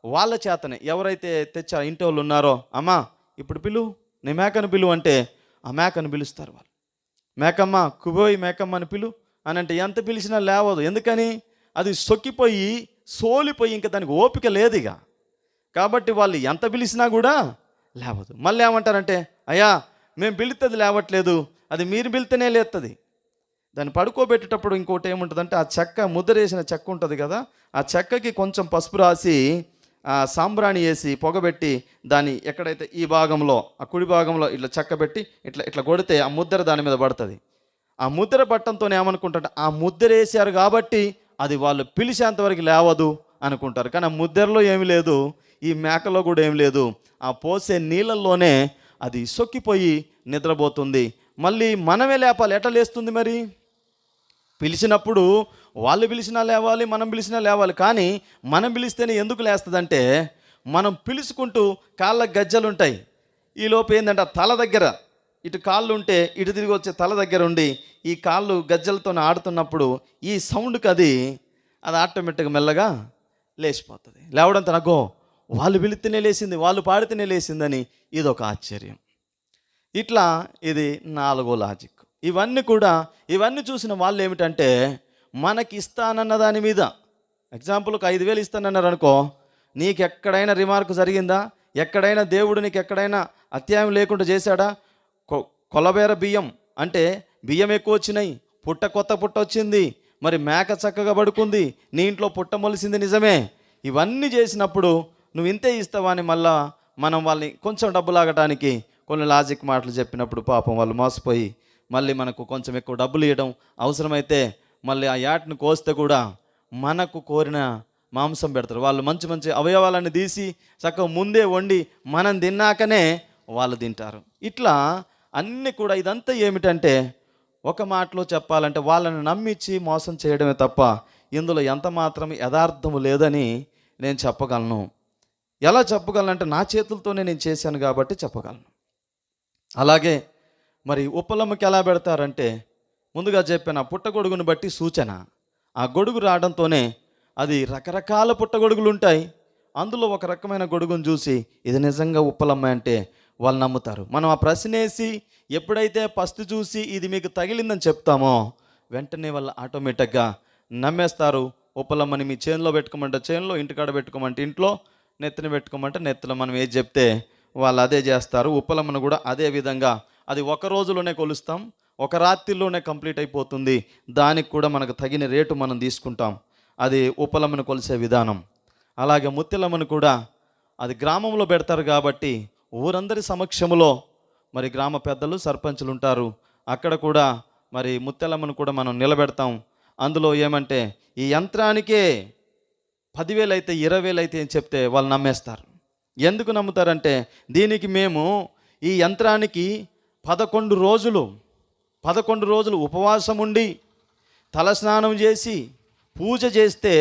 [SPEAKER 1] వాళ్ళ చేతనే ఎవరైతే తెచ్చా ఇంటి వాళ్ళు ఉన్నారో, అమ్మా ఇప్పుడు పిలువు, నీ మేకను పిలువు అంటే ఆ మేకను పిలుస్తారు వాళ్ళు. మేకమ్మ కుబోయి మేకమ్మ అని పిలు అని అంటే ఎంత పిలిచినా లేవదు. ఎందుకని? అది సొక్కిపోయి సోలిపోయి ఇంకా దానికి ఓపిక లేదు ఇక. కాబట్టి వాళ్ళు ఎంత పిలిచినా కూడా లేవదు. మళ్ళీ ఏమంటారంటే, అయ్యా మేము పిలుస్తుంది లేవట్లేదు, అది మీరు పిలితేనే లేస్తుంది. దాన్ని పడుకోబెట్టేటప్పుడు ఇంకోటి ఏముంటుందంటే, ఆ చెక్క ముద్రేసిన చెక్క ఉంటుంది కదా, ఆ చెక్కకి కొంచెం పసుపు రాసి సాంబ్రాణి వేసి పొగబెట్టి దాన్ని ఎక్కడైతే ఈ భాగంలో ఆ కుడి భాగంలో ఇట్లా చెక్క పెట్టి ఇట్లా కొడితే ఆ ముద్ర దాని మీద పడుతుంది. ఆ ముద్ర పట్టడంతో ఏమనుకుంటారంటే, ఆ ముద్ర వేసారు కాబట్టి అది వాళ్ళు పిలిచేంతవరకు లేవదు అనుకుంటారు. కానీ ఆ ముద్రలో ఏమి లేదు, ఈ మేకలో కూడా ఏమి లేదు. ఆ పోసే నీళ్ళల్లోనే అది సొక్కిపోయి నిద్రపోతుంది. మళ్ళీ మనమే లేపాలి. ఎట్లా లేస్తుంది మరి? పిలిచినప్పుడు వాళ్ళు పిలిచినా లేవాలి, మనం పిలిచినా లేవాలి. కానీ మనం పిలిస్తేనే ఎందుకు లేస్తుందంటే, మనం పిలుచుకుంటూ కాళ్ళ గజ్జలు ఉంటాయి, ఈ లోపు ఏంటంటే ఆ తల దగ్గర ఇటు కాళ్ళు ఉంటే ఇటు తిరిగి వచ్చే తల దగ్గర ఉండి ఈ కాళ్ళు గజ్జలతో ఆడుతున్నప్పుడు ఈ సౌండ్కి అది ఆటోమేటిక్గా మెల్లగా లేచిపోతుంది. లేవడంతో నాకు వాళ్ళు పిలిస్తేనే లేచింది, వాళ్ళు పాడితేనే లేచిందని ఇదొక ఆశ్చర్యం. ఇట్లా ఇది 4వ లాజిక్. ఇవన్నీ చూసిన వాళ్ళు ఏమిటంటే, మనకి ఇస్తానన్న దాని మీద ఎగ్జాంపుల్కి 5,000 ఇస్తానన్నారు అనుకో, నీకు ఎక్కడైనా రిమార్క్ జరిగిందా? ఎక్కడైనా దేవుడు నీకు ఎక్కడైనా అత్యాయం లేకుండా చేశాడా? కొలబేర బియ్యం అంటే బియ్యం ఎక్కువ వచ్చినాయి, కొత్త పుట్ట వచ్చింది, మరి మేక చక్కగా పడుకుంది, నీ ఇంట్లో పుట్ట మొలిసింది నిజమే. ఇవన్నీ చేసినప్పుడు నువ్వు ఇంతే ఇస్తావా అని మళ్ళా మనం వాళ్ళని కొంచెం డబ్బులు ఆగటానికి కొన్ని లాజిక్ మాటలు చెప్పినప్పుడు పాపం వాళ్ళు మోసపోయి మళ్ళీ మనకు కొంచెం ఎక్కువ డబ్బులు ఇవ్వడం, అవసరమైతే మళ్ళీ ఆ యాట్ను కోస్తే కూడా మనకు కోరిన మాంసం పెడతారు. వాళ్ళు మంచి మంచి అవయవాలను తీసి చక్కగా ముందే వండి మనం తిన్నాకనే వాళ్ళు తింటారు. ఇట్లా అన్నీ కూడా ఇదంతా ఏమిటంటే ఒక మాటలో చెప్పాలంటే వాళ్ళని నమ్మించి మోసం చేయడమే తప్ప ఇందులో ఎంత మాత్రం యథార్థము లేదని నేను చెప్పగలను. ఎలా చెప్పగలనంటే నా చేతులతోనే నేను చేశాను కాబట్టి చెప్పగలను. అలాగే మరి ఉప్పలమ్మకి ఎలా పెడతారంటే ముందుగా చెప్పిన పుట్టగొడుగును బట్టి సూచన. ఆ గొడుగు రావడంతోనే అది రకరకాల పుట్టగొడుగులు ఉంటాయి, అందులో ఒక రకమైన గొడుగును చూసి ఇది నిజంగా ఉప్పలమ్మ అంటే వాళ్ళు నమ్ముతారు. మనం ఆ ప్రశ్న వేసి ఎప్పుడైతే ఫస్ట్ చూసి ఇది మీకు తగిలిందని చెప్తామో వెంటనే వాళ్ళు ఆటోమేటిక్గా నమ్మేస్తారు. ఉప్పలమ్మని మీ చేనులో పెట్టుకోమంటే చేనులో, ఇంటికాడ పెట్టుకోమంటే ఇంట్లో, నెత్తిన పెట్టుకోమంటే నెత్తిలో. మనం ఏది చెప్తే వాళ్ళు అదే చేస్తారు. ఉప్పలమ్మను కూడా అదే విధంగా అది ఒక రోజులోనే కొలుస్తాం, ఒక రాత్రిలోనే కంప్లీట్ అయిపోతుంది. దానికి కూడా మనకు తగిన రేటు మనం తీసుకుంటాం. అది ఉప్పలమ్మను కొలిసే విధానం. అలాగే ముత్యాలమ్మను కూడా అది గ్రామంలో పెడతారు కాబట్టి ఊరందరి సమక్షంలో మరి గ్రామ పెద్దలు సర్పంచులు ఉంటారు, అక్కడ కూడా మరి ముత్యాలమ్మను కూడా మనం నిలబెడతాం. అందులో ఏమంటే ఈ యంత్రానికే 10,000 అయితే 20,000 అయితే అని చెప్తే వాళ్ళు నమ్మేస్తారు. ఎందుకు నమ్ముతారంటే దీనికి మేము ఈ యంత్రానికి 11 రోజులు ఉపవాసం ఉండి తలస్నానం చేసి పూజ చేస్తే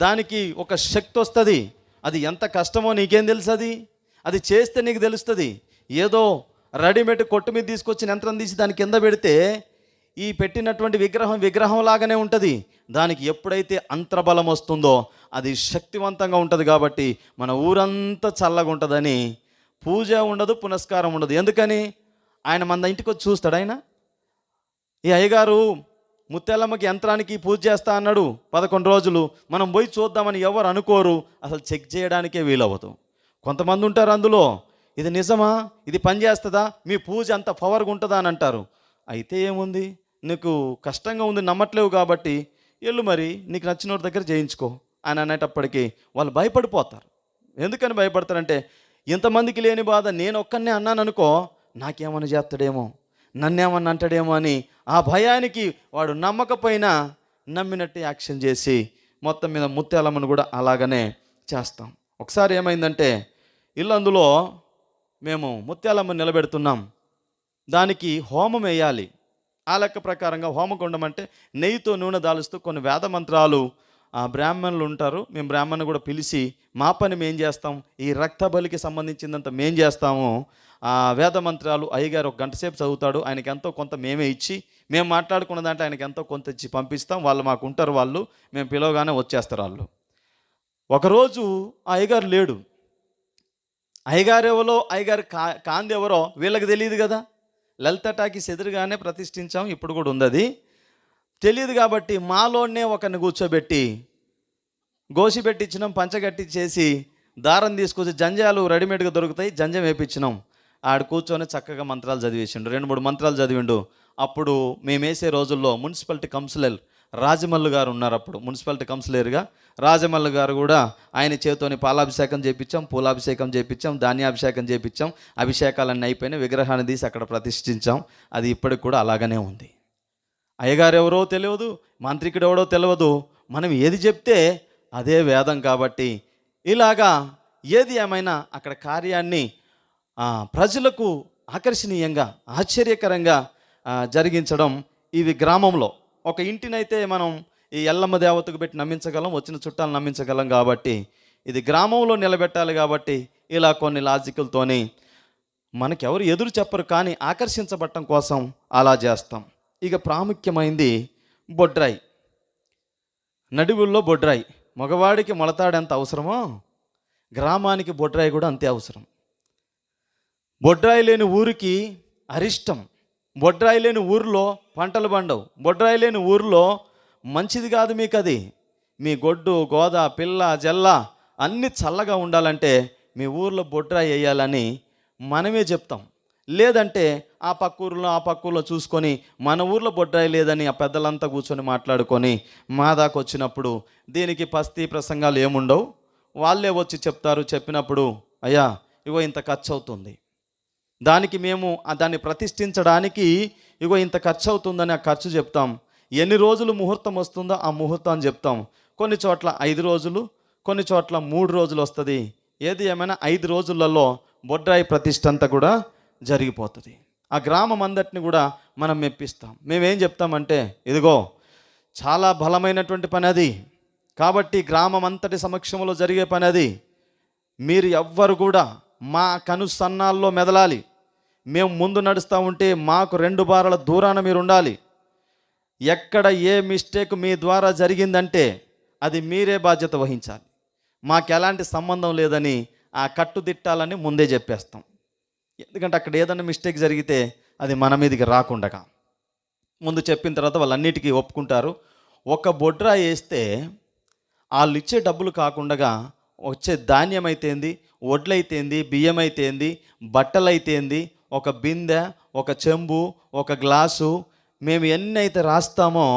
[SPEAKER 1] దానికి ఒక శక్తి వస్తుంది. అది ఎంత కష్టమో నీకేం తెలుసు? అది చేస్తే నీకు తెలుస్తుంది. ఏదో రెడీమేడ్ కొట్టు మీద తీసుకొచ్చిన యంత్రం తీసి దాని కింద పెడితే ఈ పెట్టినటువంటి విగ్రహం లాగానే ఉంటుంది. దానికి ఎప్పుడైతే అంతర్బలం వస్తుందో అది శక్తివంతంగా ఉంటుంది. కాబట్టి మన ఊరంతా చల్లగా ఉంటుందని పూజ ఉండదు, పునస్కారం ఉండదు. ఎందుకని? ఆయన మన ఇంటికి వచ్చి చూస్తాడు. ఆయన ఈ అయ్యగారు ముత్యాలమ్మకి యంత్రానికి పూజ చేస్తా అన్నాడు 11 రోజులు, మనం పోయి చూద్దామని ఎవరు అనుకోరు, అసలు చెక్ చేయడానికే వీలవ్వదు. కొంతమంది ఉంటారు అందులో, ఇది నిజమా, ఇది పనిచేస్తుందా, మీ పూజ అంత పవర్గా ఉంటుందా అని అంటారు. అయితే ఏముంది, నీకు కష్టంగా ఉంది నమ్మట్లేవు కాబట్టి వెళ్ళు, మరి నీకు నచ్చిన దగ్గర చేయించుకో అని అనేటప్పటికీ వాళ్ళు భయపడిపోతారు. ఎందుకని భయపడతారంటే ఇంతమందికి లేని బాధ నేను ఒక్కనే అన్నాను అనుకో, నాకేమని చేస్తాడేమో, నన్నేమన్నా అంటాడేమో అని ఆ భయానికి వాడు నమ్మకపోయినా నమ్మినట్టు యాక్షన్ చేసి మొత్తం మీద ముత్యాలమ్మను కూడా అలాగనే చేస్తాం. ఒకసారి ఏమైందంటే అందులో మేము ముత్యాలమ్మను నిలబెడుతున్నాం, దానికి హోమం వేయాలి. ఆ లెక్క ప్రకారంగా హోమగుండం అంటే నెయ్యితో నూనె దాలుస్తూ కొన్ని వేద మంత్రాలు బ్రాహ్మణులు ఉంటారు, మేము బ్రాహ్మణులు కూడా పిలిచి మా పని మేము చేస్తాం, ఈ రక్త బలికి సంబంధించిందంత మేము చేస్తాము. ఆ వేద మంత్రాలు అయ్యగారు 1 గంట సేపు చదువుతాడు, ఆయనకి ఎంతో కొంత మేమే ఇచ్చి, మేము మాట్లాడుకున్న దాంట్లో ఆయనకి ఎంతో కొంత ఇచ్చి పంపిస్తాం. వాళ్ళు మాకు ఉంటారు, వాళ్ళు మేము పిలవగానే వచ్చేస్తారు వాళ్ళు. ఒకరోజు ఆ అయ్యగారు లేడు. అయ్యగారు ఎవరో అయ్యగారు కాంది ఎవరో వీళ్ళకి తెలియదు కదా. లలిత టాకీస్ ఎదురుగానే ప్రతిష్ఠించాం, ఇప్పుడు కూడా ఉంది. అది తెలియదు కాబట్టి మాలోనే ఒకరిని కూర్చోబెట్టి గోసి పెట్టించినాం, పంచగట్టించేసి దారం తీసుకొచ్చి జంజాలు రెడీమేడ్గా దొరుకుతాయి, జంజం వేపించినాం. ఆడు కూర్చొని చక్కగా మంత్రాలు చదివేసిండు, 2-3 మంత్రాలు చదివిండు. అప్పుడు మేము వేసే రోజుల్లో మున్సిపాలిటీ కౌన్సిలర్ రాజమల్లు గారు ఉన్నారు, అప్పుడు మున్సిపాలిటీ కౌన్సిలర్గా రాజమల్లు గారు కూడా ఆయన చేతోని పాలాభిషేకం చేయించాం, పూలాభిషేకం చేయించాం, ధాన్యాభిషేకం చేయించాం. అభిషేకాలన్నీ అయిపోయినాయి, విగ్రహాన్ని తీసి అక్కడ ప్రతిష్ఠించాం. అది ఇప్పటికి కూడా అలాగనే ఉంది. అయ్యగారు ఎవరో తెలియదు, మాంత్రికుడు ఎవడో తెలియదు, మనం ఏది చెప్తే అదే వేదం. కాబట్టి ఇలాగా ఏది ఏమైనా అక్కడ కార్యాన్ని ప్రజలకు ఆకర్షణీయంగా ఆశ్చర్యకరంగా జరిగించడం. ఇవి గ్రామంలో ఒక ఇంటినైతే మనం ఈ ఎల్లమ్మ దేవతకు పెట్టి నమ్మించగలం, వచ్చిన చుట్టాలు నమ్మించగలం. కాబట్టి ఇది గ్రామంలో నిలబెట్టాలి. కాబట్టి ఇలా కొన్ని లాజికల్తోని మనకెవరు ఎదురు చెప్పరు, కానీ ఆకర్షించబడటం కోసం అలా చేస్తాం. ఇక ప్రాముఖ్యమైంది బొడ్రాయి, నడువుల్లో బొడ్రాయి. మగవాడికి మొలతాడు ఎంత అవసరమో గ్రామానికి బొడ్రాయి కూడా అంతే అవసరం. బొడ్రాయి లేని ఊరికి అరిష్టం. బొడ్రాయి లేని ఊరిలో పంటలు పండవు. బొడ్రాయి లేని ఊరిలో మంచిది కాదు మీకు అది. మీ గొడ్డు గోద పిల్ల జల్ల అన్నీ చల్లగా ఉండాలంటే మీ ఊర్లో బొడ్రాయి వేయాలని మనమే చెప్తాం. లేదంటే ఆ పక్క ఊర్లో చూసుకొని మన ఊర్లో బొడ్రాయి లేదని ఆ పెద్దలంతా కూర్చొని మాట్లాడుకొని మా దాకా వచ్చినప్పుడు దీనికి పస్తి ప్రసంగాలు ఏముండవు. వాళ్ళే వచ్చి చెప్తారు. చెప్పినప్పుడు అయ్యా ఇగో ఇంత ఖర్చు అవుతుంది, దానికి మేము దాన్ని ప్రతిష్ఠించడానికి ఇగో ఇంత ఖర్చు అవుతుందని ఆ ఖర్చు చెప్తాం. ఎన్ని రోజులు ముహూర్తం వస్తుందో ఆ ముహూర్తాన్ని చెప్తాం. కొన్ని చోట్ల 5 రోజులు, కొన్ని చోట్ల 3 రోజులు వస్తుంది. ఏది ఏమైనా 5 రోజులలో బొడ్రాయి ప్రతిష్ఠ అంతా కూడా జరిగిపోతుంది. ఆ గ్రామం అందరిని కూడా మనం మెప్పిస్తాం. మేమేం చెప్తామంటే ఇదిగో చాలా బలమైనటువంటి పని అది, కాబట్టి గ్రామం అంతటి సమక్షంలో జరిగే పని అది. మీరు ఎవ్వరు కూడా మా కనుసన్నాల్లో మెదలాలి. మేము ముందు నడుస్తూ ఉంటే మాకు 2 బారల దూరాన మీరు ఉండాలి. ఎక్కడ ఏ మిస్టేక్ మీ ద్వారా జరిగిందంటే అది మీరే బాధ్యత వహించాలి. మాకు ఎలాంటి సంబంధం లేదని ఆ కట్టుదిట్టాలని ముందే చెప్పేస్తాం. ఎందుకంటే అక్కడ ఏదైనా మిస్టేక్ జరిగితే అది మన మీదకి రాకుండా ముందు చెప్పిన తర్వాత వాళ్ళన్నిటికీ ఒప్పుకుంటారు. ఒక బొడ్రా వేస్తే వాళ్ళు ఇచ్చే డబ్బులు కాకుండా వచ్చే ధాన్యం అయితేంది, వడ్లయితేంది, బియ్యం అయితేంది, బట్టలైతేంది, ఒక బిందె, ఒక చెంబు, ఒక గ్లాసు, మేము ఎన్ని అయితే రాస్తామో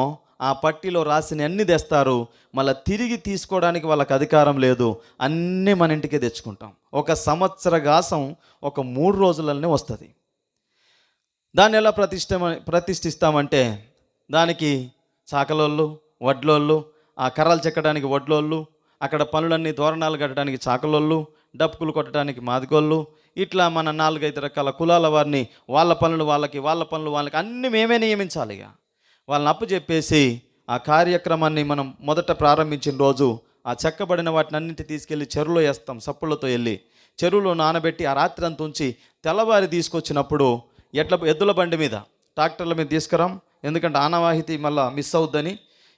[SPEAKER 1] ఆ పట్టిలో రాసిన అన్ని తెస్తారు. మళ్ళీ తిరిగి తీసుకోవడానికి వాళ్ళకి అధికారం లేదు. అన్నీ మన ఇంటికే తెచ్చుకుంటాం. ఒక సంవత్సర గాసం ఒక 3 రోజులనే వస్తుంది. దాన్ని ఎలా ప్రతిష్ఠిస్తామంటే దానికి చాకలోళ్ళు, వడ్లోళ్ళు, ఆ కర్రలు చెక్కడానికి వడ్లోళ్ళు, అక్కడ పనులన్నీ తోరణాలు కట్టడానికి చాకలోళ్ళు, డప్పుకులు కొట్టడానికి మాదిగోళ్ళు, ఇట్లా మన 4-5 రకాల కులాల వారిని వాళ్ళ పనులు వాళ్ళకి, వాళ్ళ పనులు వాళ్ళకి అన్నీ మేమే నియమించాలి. ఇక వాళ్ళని అప్పు చెప్పేసి ఆ కార్యక్రమాన్ని మనం మొదట ప్రారంభించిన రోజు ఆ చెక్కబడిన వాటిని అన్నింటి తీసుకెళ్ళి చెరువులో వేస్తాం. సప్పులతో వెళ్ళి చెరువులో నానబెట్టి ఆ రాత్రి అంత ఉంచి తెల్లవారి తీసుకొచ్చినప్పుడు ఎద్దుల బండి మీద, ట్రాక్టర్ల మీద తీసుకురాం. ఎందుకంటే ఆనవాహితీ మళ్ళీ మిస్ అవుద్దని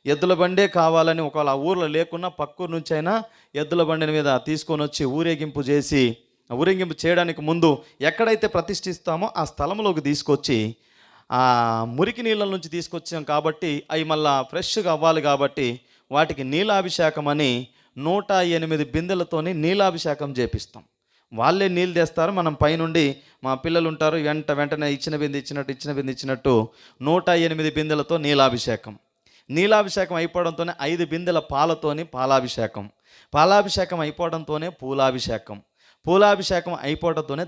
[SPEAKER 1] ఎద్దుల బండే కావాలని, ఒకవేళ ఆ ఊర్లో లేకున్నా పక్కూరు నుంచి అయినా ఎద్దుల బండి మీద తీసుకొని వచ్చి ఊరేగింపు చేసి, ఊరేగింపు చేయడానికి ముందు ఎక్కడైతే ప్రతిష్ఠిస్తామో ఆ స్థలంలోకి తీసుకొచ్చి ఆ మురికి నీళ్ళ నుంచి తీసుకొచ్చాం కాబట్టి అవి మళ్ళా ఫ్రెష్గా అవ్వాలి కాబట్టి వాటికి నీలాభిషేకం అని 108 బిందెలతోని నీలాభిషేకం చేపిస్తాం. వాళ్ళే నీళ్ళు తెస్తారు. మనం పైనుండి మా పిల్లలు ఉంటారు, వెంటనే ఇచ్చిన బిందె ఇచ్చినట్టు 108 బిందెలతో నీలాభిషేకం అయిపోవడంతోనే 5 బిందెల పాలతోని పాలాభిషేకం అయిపోవడంతోనే పూలాభిషేకం అయిపోవడంతోనే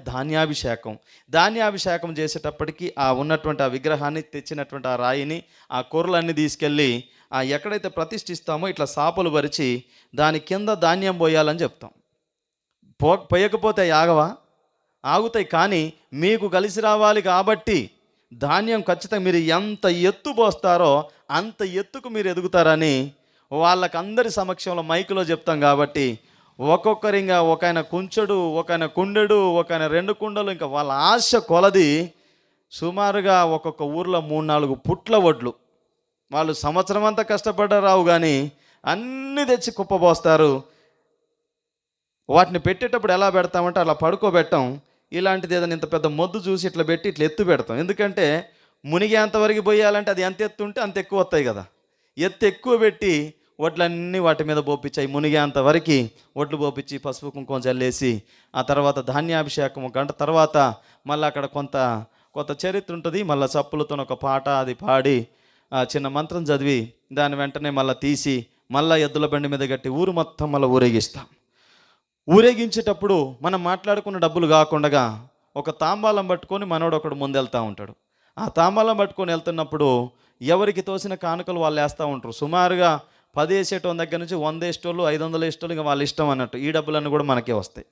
[SPEAKER 1] ధాన్యాభిషేకం చేసేటప్పటికి ఆ ఉన్నటువంటి ఆ విగ్రహాన్ని తెచ్చినటువంటి ఆ రాయిని, ఆ కూరలన్నీ తీసుకెళ్ళి ఎక్కడైతే ప్రతిష్ఠిస్తామో ఇట్లా సాపలు పరిచి దాని కింద ధాన్యం పోయాలని చెప్తాం. పోయకపోతే ఆగుతాయి. కానీ మీకు కలిసి రావాలి కాబట్టి ధాన్యం ఖచ్చితంగా మీరు ఎంత ఎత్తు పోస్తారో అంత ఎత్తుకు మీరు ఎదుగుతారని వాళ్ళకందరి సమక్షంలో మైకులో చెప్తాం. కాబట్టి ఒక్కొక్కరు ఇంకా ఒకైనా కుంచెడు, ఒకైనా కుండెడు, ఒకైనా 2 కుండలు, ఇంకా వాళ్ళ ఆశ కొలది సుమారుగా ఒక్కొక్క ఊర్లో 3-4 పుట్ల వడ్లు. వాళ్ళు సంవత్సరం అంతా కష్టపడ్డారు కానీ అన్నీ తెచ్చి కుప్పబోస్తారు. వాటిని పెట్టేటప్పుడు ఎలా పెడతామంటే అలా పడుకోబెట్టాం. ఇలాంటిది ఏదైనా ఇంత పెద్ద మొద్దు చూసి ఇట్లా పెట్టి ఇట్లా ఎత్తు పెడతాం. ఎందుకంటే మునిగేంతవరకు పోయాలంటే అది ఎంత ఎత్తు ఉంటే అంత ఎక్కువ వస్తాయి కదా. ఎత్తు ఎక్కువ పెట్టి వడ్లన్నీ వాటి మీద పోపించాయి. మునిగేంతవరకు వడ్లు పోపించి పసుపు కుంకుమ చల్లేసి ఆ తర్వాత ధాన్యాభిషేకం 1 గంట తర్వాత మళ్ళీ అక్కడ కొంత చరిత్ర ఉంటుంది. మళ్ళీ చప్పులతో ఒక పాట అది పాడి చిన్న మంత్రం చదివి దాన్ని వెంటనే మళ్ళీ తీసి మళ్ళీ ఎద్దుల బండి మీద కట్టి ఊరు మొత్తం మళ్ళీ ఊరేగిస్తాం. ఊరేగించేటప్పుడు మనం మాట్లాడుకున్న డబ్బులు కాకుండా ఒక తాంబాలం పట్టుకొని మనోడు ఒకడు ముందెళ్తూ ఉంటాడు. ఆ తాంబాలం పట్టుకొని వెళ్తున్నప్పుడు ఎవరికి తోసిన కానుకలు వాళ్ళు వేస్తూ ఉంటారు. సుమారుగా 10 వేసేటోళ్ళ దగ్గర నుంచి 100 వేసేటోళ్ళు, 500 వేసేటోళ్ళు, ఇంకా వాళ్ళ ఇష్టం అన్నట్టు. ఈ డబ్బులన్నీ కూడా మనకే వస్తాయి.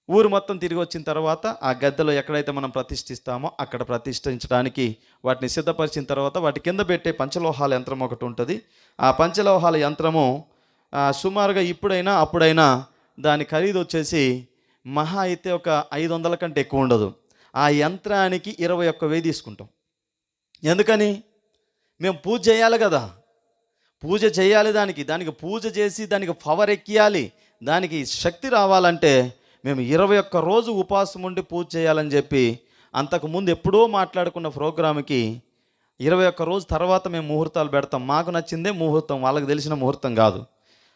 [SPEAKER 1] ఊరు మొత్తం తిరిగి వచ్చిన తర్వాత ఆ గద్దెలో ఎక్కడైతే మనం ప్రతిష్ఠిస్తామో అక్కడ ప్రతిష్ఠించడానికి వాటిని సిద్ధపరిచిన తర్వాత వాటి కింద పెట్టే పంచలోహాల యంత్రం ఒకటి ఉంటుంది. ఆ పంచలోహాల యంత్రము సుమారుగా అప్పుడైనా దాని ఖరీదు వచ్చేసి మహా అయితే ఒక 500 కంటే ఎక్కువ ఉండదు. ఆ యంత్రానికి 21,000 తీసుకుంటాం. ఎందుకని? మేము పూజ చేయాలి కదా, పూజ చేయాలి. దానికి పూజ చేసి దానికి పవర్ ఎక్కియాలి, దానికి శక్తి రావాలంటే మేము 21 రోజు ఉపవాసం ఉండి పూజ చేయాలని చెప్పి అంతకుముందు ఎప్పుడో మాట్లాడుకున్న ప్రోగ్రామ్కి 21 రోజు తర్వాత మేము ముహూర్తాలు పెడతాం. మాకు నచ్చిందే ముహూర్తం, వాళ్ళకి తెలిసిన ముహూర్తం కాదు.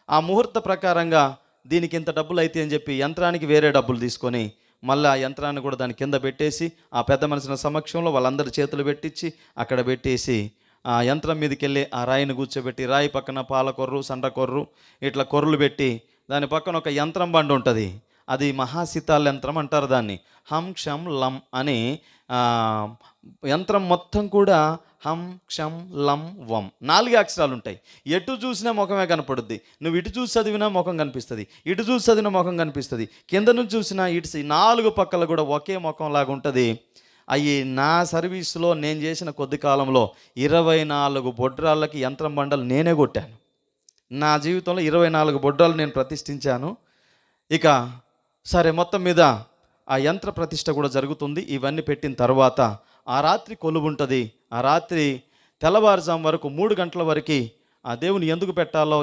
[SPEAKER 1] ఆ ముహూర్త ప్రకారంగా దీనికి ఇంత డబ్బులు అయితే అని చెప్పి యంత్రానికి వేరే డబ్బులు తీసుకొని మళ్ళీ ఆ యంత్రాన్ని కూడా దాని కింద పెట్టేసి ఆ పెద్ద మనుషుల సమక్షంలో వాళ్ళందరి చేతులు పెట్టించి అక్కడ పెట్టేసి ఆ యంత్రం మీదకి వెళ్ళి ఆ రాయిని కూర్చోబెట్టి, రాయి పక్కన పాలకొర్రు, సండకొర్రు, ఇట్లా కొర్రలు పెట్టి దాని పక్కన ఒక యంత్రం బండి ఉంటుంది. అది మహాసితాల్ యంత్రం అంటారు దాన్ని. హం క్షం లం అని ఆ, యంత్రం మొత్తం కూడా హం క్షం లం వం 4 అక్షరాలు ఉంటాయి. ఎటు చూసినా ముఖమే కనపడుద్ది. నువ్వు ఇటు చూసి చదివినా ముఖం కనిపిస్తుంది, ఇటు చూసి చదివినా ముఖం కనిపిస్తుంది, కింద నుంచి చూసినా ఇటు 4 పక్కల కూడా ఒకే ముఖం లాగా ఉంటుంది. అవి నా సర్వీసులో నేను చేసిన కొద్ది కాలంలో 24 బొడ్రాళ్ళకి యంత్రం బండలు నేనే కొట్టాను. నా జీవితంలో 24 బొడ్రాలు నేను ప్రతిష్ఠించాను. ఇక సరే, మొత్తం మీద ఆ యంత్ర ప్రతిష్ఠ కూడా జరుగుతుంది. ఇవన్నీ పెట్టిన తర్వాత ఆ రాత్రి కొలువు ఉంటుంది. ఆ రాత్రి తెల్లవారుజాము వరకు 3 గంటల వరకు ఆ దేవుని ఎందుకు పెట్టాలో,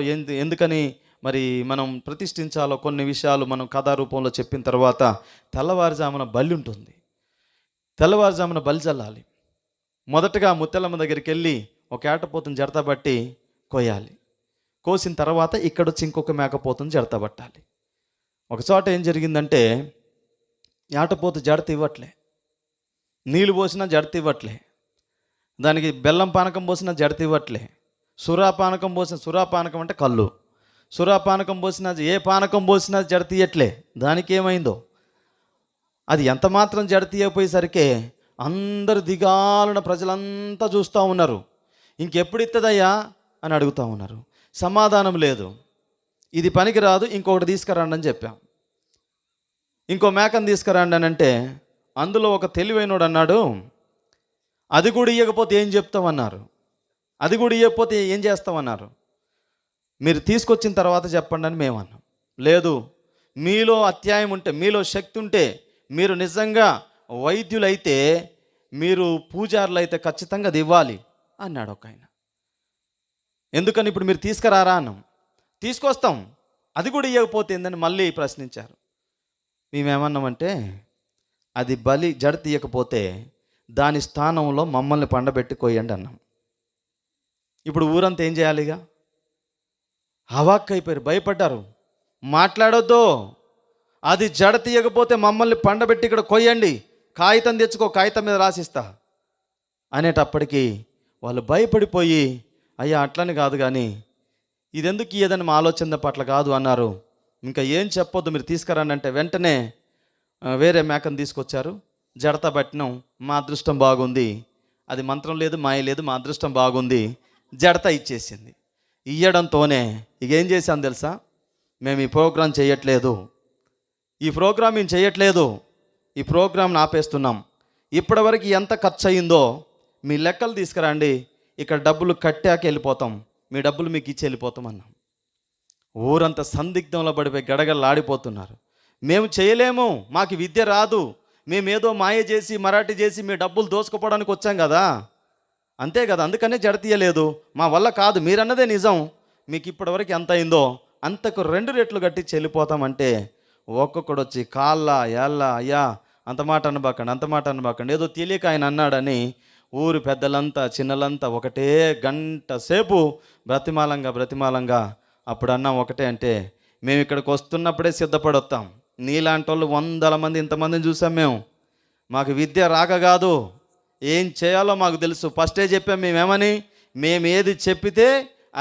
[SPEAKER 1] ఎందుకని మరి మనం ప్రతిష్ఠించాలో కొన్ని విషయాలు మనం కథా రూపంలో చెప్పిన తర్వాత తెల్లవారుజామున బలి ఉంటుంది. తెల్లవారుజామున బలి చల్లాలి. మొదటగా ముత్తెలమ్మ దగ్గరికి వెళ్ళి ఒక ఏటపోతుని జడతబట్టి కోయాలి. కోసిన తర్వాత ఇక్కడొచ్చి ఇంకొక మేకపోతుని జడతబట్టాలి. ఒక చోట ఏం జరిగిందంటే, ఏటపోతు జడత ఇవ్వట్లే, నీళ్ళు పోసినా జడత ఇవ్వట్లే, దానికి బెల్లం పానకం పోసినా జడత ఇవ్వట్లే, సురాపానకం పోసిన, సురాపానకం అంటే కళ్ళు, సురాపానకం పోసినా ఏ పానకం పోసినా జడత ఇవ్వట్లే. దానికి ఏమైందో అది ఎంత మాత్రం జడత ఇవ్వపోయేసరికి అందరు దిగాలున ప్రజలంతా చూస్తూ ఉన్నారు. ఇంకెప్పుడు ఇస్తుందయ్యా అని అడుగుతూ ఉన్నారు. సమాధానం లేదు. ఇది పనికి రాదు, ఇంకొకటి తీసుకురండి అని చెప్పాం. ఇంకో మేకను తీసుకురండి అని అంటే అందులో ఒక తెలివైనోడు అన్నాడు, అది కూడా ఇవ్వకపోతే ఏం చెప్తామన్నారు, అది కూడా ఇవ్వకపోతే ఏం చేస్తామన్నారు, మీరు తీసుకొచ్చిన తర్వాత చెప్పండి అని మేము అన్నాం. లేదు, మీలో అత్యాయం ఉంటే, మీలో శక్తి ఉంటే, మీరు నిజంగా వైద్యులైతే, మీరు పూజారులు అయితే ఖచ్చితంగా అది ఇవ్వాలి అన్నాడు ఒక ఆయన. ఎందుకని ఇప్పుడు మీరు తీసుకురారా అన్నాం. తీసుకొస్తాం, అది కూడా ఇవ్వకపోతే ఏందని మళ్ళీ ప్రశ్నించారు. మేమేమన్నామంటే, అది బలి జడ తీయకపోతే దాని స్థానంలో మమ్మల్ని పండబెట్టి కొయ్యండి అన్నాం. ఇప్పుడు ఊరంతా ఏం చేయాలిగా? హవాక్కైపోయారు, భయపడ్డారు. మాట్లాడొద్దు, అది జడ తీయకపోతే మమ్మల్ని పండబెట్టి ఇక్కడ కొయ్యండి, కాగితం తెచ్చుకో, కాగితం మీద రాసిస్తా అనేటప్పటికీ వాళ్ళు భయపడిపోయి, అయ్యా అట్లని కాదు కానీ ఇదెందుకు ఇయ్యదని మా ఆలోచన పట్ల కాదు అన్నారు. ఇంకా ఏం చెప్పొద్దు, మీరు తీసుకురండి అంటే వెంటనే వేరే మేకను తీసుకొచ్చారు. జడత పట్టినాం. మా అదృష్టం బాగుంది, అది మంత్రం లేదు, మాయ లేదు, మా అదృష్టం బాగుంది, జడత ఇచ్చేసింది. ఇయ్యడంతోనే ఇక ఏం చేశాను తెలుసా, మేము ఈ ప్రోగ్రాం చేయట్లేదు, ఈ ప్రోగ్రాం మేము చేయట్లేదు, ఈ ప్రోగ్రాంని ఆపేస్తున్నాం. ఇప్పటివరకు ఎంత ఖర్చు అయిందో మీ లెక్కలు తీసుకురండి, ఇక్కడ డబ్బులు కట్టాక వెళ్ళిపోతాం, మీ డబ్బులు మీకు ఇచ్చి వెళ్ళిపోతాం అన్నాం. ఊరంతా సందిగ్ధంలో పడిపోయి గడగడలాడిపోతున్నారు. మేము చేయలేము, మాకు విద్య రాదు, మేమేదో మాయ చేసి మరాఠీ చేసి మీ డబ్బులు దోసుకుపోవడానికి వచ్చాం కదా, అంతే కదా, అందుకనే జడ తీయలేదు, మా వల్ల కాదు, మీరన్నదే నిజం, మీకు ఇప్పటివరకు ఎంత అయిందో అంతకు 2 రెట్లు కట్టించి వెళ్ళిపోతామంటే ఒక్కొక్కడు వచ్చి కాళ్ళ ఏళ్ళ, అయ్యా అంత మాట అనబాకండి, అంత మాట అనబాకండి, ఏదో తెలియక ఆయన అన్నాడని ఊరు పెద్దలంతా చిన్నలంతా ఒకటే గంట సేపు బ్రతిమాలంగా అప్పుడు అన్నాం ఒకటే, అంటే మేము ఇక్కడికి వస్తున్నప్పుడే సిద్ధపడి వస్తాం, నీలాంటి వాళ్ళు 100 మంది ఇంతమందిని చూసాం మేము, మాకు విద్య రాక కాదు, ఏం చేయాలో మాకు తెలుసు. ఫస్టే చెప్పాం మేమేమని, మేము ఏది చెప్పితే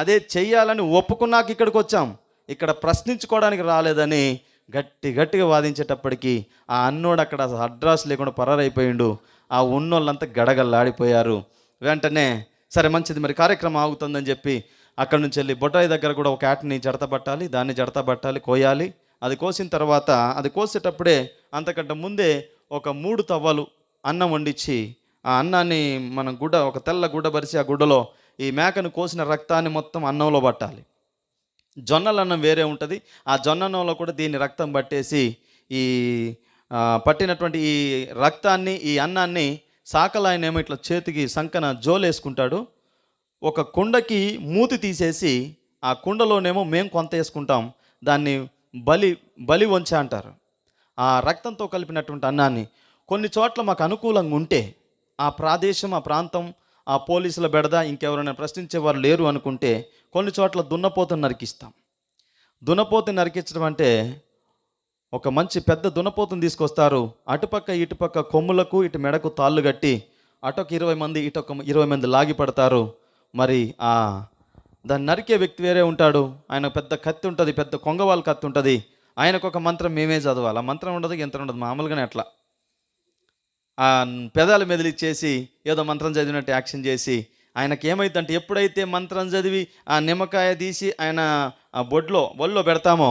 [SPEAKER 1] అదే చెయ్యాలని ఒప్పుకున్నాక ఇక్కడికి వచ్చాం, ఇక్కడ ప్రశ్నించుకోవడానికి రాలేదని గట్టిగా వాదించేటప్పటికి ఆ అన్నోడు అక్కడ అడ్రస్ లేకుండా పరారైపోయిండు. ఆ ఉన్నోళ్ళంతా గడగల్లాడిపోయారు. వెంటనే సరే మంచిది, మరి కార్యక్రమం ఆగుతుందని చెప్పి అక్కడి నుంచి వెళ్ళి బొడ్రాయి దగ్గర కూడా ఒక యాటని జడతబట్టాలి, దాన్ని జడతబట్టాలి, కోయాలి. అది కోసిన తర్వాత అది కోసేటప్పుడే అంతకంటే ముందే ఒక 3 తవ్వలు అన్నం వండించి ఆ అన్నాన్ని మనం ఒక తెల్ల గుడ్డ పరిచి ఆ గుడ్డలో ఈ మేకను కోసిన రక్తాన్ని మొత్తం అన్నంలో పట్టాలి. జొన్నల అన్నం వేరే ఉంటుంది, ఆ జొన్న అన్నంలో కూడా దీన్ని రక్తం పట్టేసి ఈ పట్టినటువంటి ఈ రక్తాన్ని ఈ అన్నాన్ని సాకలాయన ఏమో ఇట్లా చేతికి సంకన జోలేసుకుంటాడు. ఒక కుండకి మూతి తీసేసి ఆ కుండలోనేమో మేము కొంత వేసుకుంటాం, దాన్ని బలి వంచ అంటారు. ఆ రక్తంతో కలిపినటువంటి అన్నాన్ని కొన్ని చోట్ల మాకు అనుకూలంగా ఉంటే ఆ ప్రదేశం, ఆ ప్రాంతం, ఆ పోలీసుల బెడద, ఇంకెవరైనా ప్రశ్నించేవారు లేరు అనుకుంటే కొన్ని చోట్ల దున్నపోతుని నరికిస్తాం. దున్నపోతుని నరికించడం అంటే ఒక మంచి పెద్ద దున్నపోతుని తీసుకొస్తారు. అటుపక్క ఇటుపక్క కొమ్ములకు ఇటు మెడకు తాళ్ళు కట్టి అటొక 20 మంది ఇటొక 20 మంది లాగి పడతారు. మరి దాన్ని నరికే వ్యక్తి వేరే ఉంటాడు. ఆయన పెద్ద కత్తి ఉంటుంది, పెద్ద కొంగవాళ్ళ కత్తి ఉంటుంది. ఆయనకు ఒక మంత్రం మేమే చదవాలి. ఆ మంత్రం ఉండదు, యంత్రం ఉండదు, మామూలుగానే అట్లా ఆ పెదాల మెదిలిచ్చేసి ఏదో మంత్రం చదివినట్టు యాక్షన్ చేసి ఆయనకి ఏమైందంటే ఎప్పుడైతే మంత్రం చదివి ఆ నిమ్మకాయ తీసి ఆయన ఆ ఒళ్ళో పెడతామో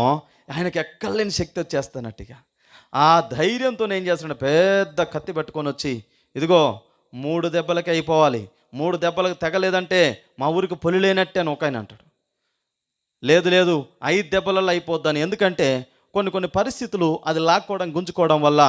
[SPEAKER 1] ఆయనకి ఎక్కలేని శక్తి వచ్చేస్తానట్టుగా ఆ ధైర్యంతో ఏం చేస్తున్నాడు, పెద్ద కత్తి పట్టుకొని వచ్చి ఇదిగో 3 దెబ్బలకి అయిపోవాలి, 3 దెబ్బలకు తెగలేదంటే మా ఊరికి పొలి లేనట్టే అని ఒక ఆయన అంటాడు. లేదు లేదు 5 దెబ్బలలో అయిపోద్దని. ఎందుకంటే కొన్ని పరిస్థితులు అది లాక్కోవడం గుంజుకోవడం వల్ల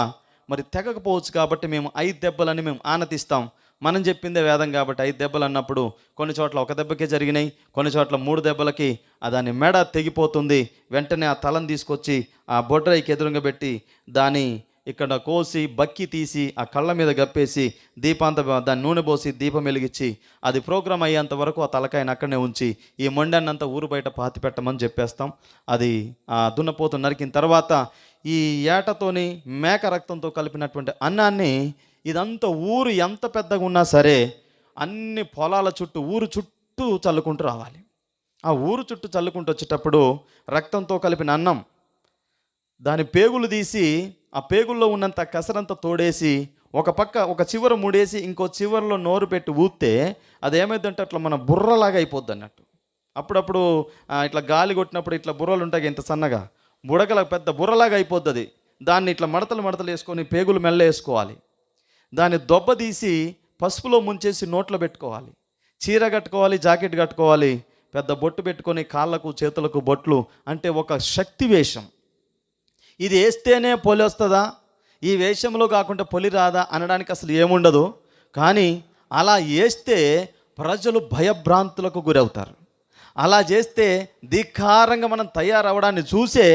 [SPEAKER 1] మరి తెగకపోవచ్చు కాబట్టి మేము 5 దెబ్బలని మేము ఆనతిస్తాం. మనం చెప్పిందే వేదం కాబట్టి 5 దెబ్బలు అన్నప్పుడు కొన్ని చోట్ల 1 దెబ్బకే జరిగినాయి, కొన్ని చోట్ల 3 దెబ్బలకి దాని మెడ తెగిపోతుంది. వెంటనే ఆ తలను తీసుకొచ్చి ఆ బొడ్రాయికి ఎదురుగా పెట్టి దాన్ని ఇక్కడ కోసి బక్కి తీసి ఆ కళ్ళ మీద గప్పేసి దాన్ని నూనె పోసి దీపం వెలిగించి అది ప్రోగ్రామ్ అయ్యేంత వరకు ఆ తలకాయని అక్కడనే ఉంచి ఈ మొండాన్నంతా ఊరు బయట పాతి పెట్టమని చెప్పేస్తాం. అది దున్నపోతు నరికిన తర్వాత ఈ ఏటతోని మేక రక్తంతో కలిపినటువంటి అన్నాన్ని ఇదంతా ఊరు ఎంత పెద్దగా ఉన్నా సరే అన్ని పొలాల చుట్టూ ఊరు చుట్టూ చల్లుకుంటూ రావాలి. ఆ ఊరు చుట్టూ చల్లుకుంటూ వచ్చేటప్పుడు రక్తంతో కలిపిన అన్నం దాని పేగులు తీసి ఆ పేగుల్లో ఉన్నంత కసరంతా తోడేసి ఒక చివర ముడేసి ఇంకో చివరిలో నోరు పెట్టి ఊస్తే అది ఏమైందంటే అట్లా మన బుర్రలాగా అయిపోద్ది అన్నట్టు. అప్పుడప్పుడు ఇట్లా గాలి కొట్టినప్పుడు ఇట్లా బుర్రలు ఉంటాయి ఇంత సన్నగా, బుడగల పెద్ద బుర్రలాగా అయిపోతుంది. దాన్ని ఇట్లా మడతలు వేసుకొని పేగులు మెల్ల వేసుకోవాలి. దాన్ని దొబ్బ తీసి పసుపులో ముంచేసి నోట్లో పెట్టుకోవాలి. చీర కట్టుకోవాలి, జాకెట్ కట్టుకోవాలి, పెద్ద బొట్టు పెట్టుకొని కాళ్ళకు చేతులకు బొట్లు. అంటే ఒక శక్తి వేషం. ఇది వేస్తేనే పొలి వస్తుందా, ఈ వేషంలో కాకుండా పొలి రాదా అనడానికి అసలు ఏముండదు. కానీ అలా వేస్తే ప్రజలు భయభ్రాంతులకు గురవుతారు. అలా చేస్తే ధిక్కారంగా మనం తయారవడాన్ని చూసే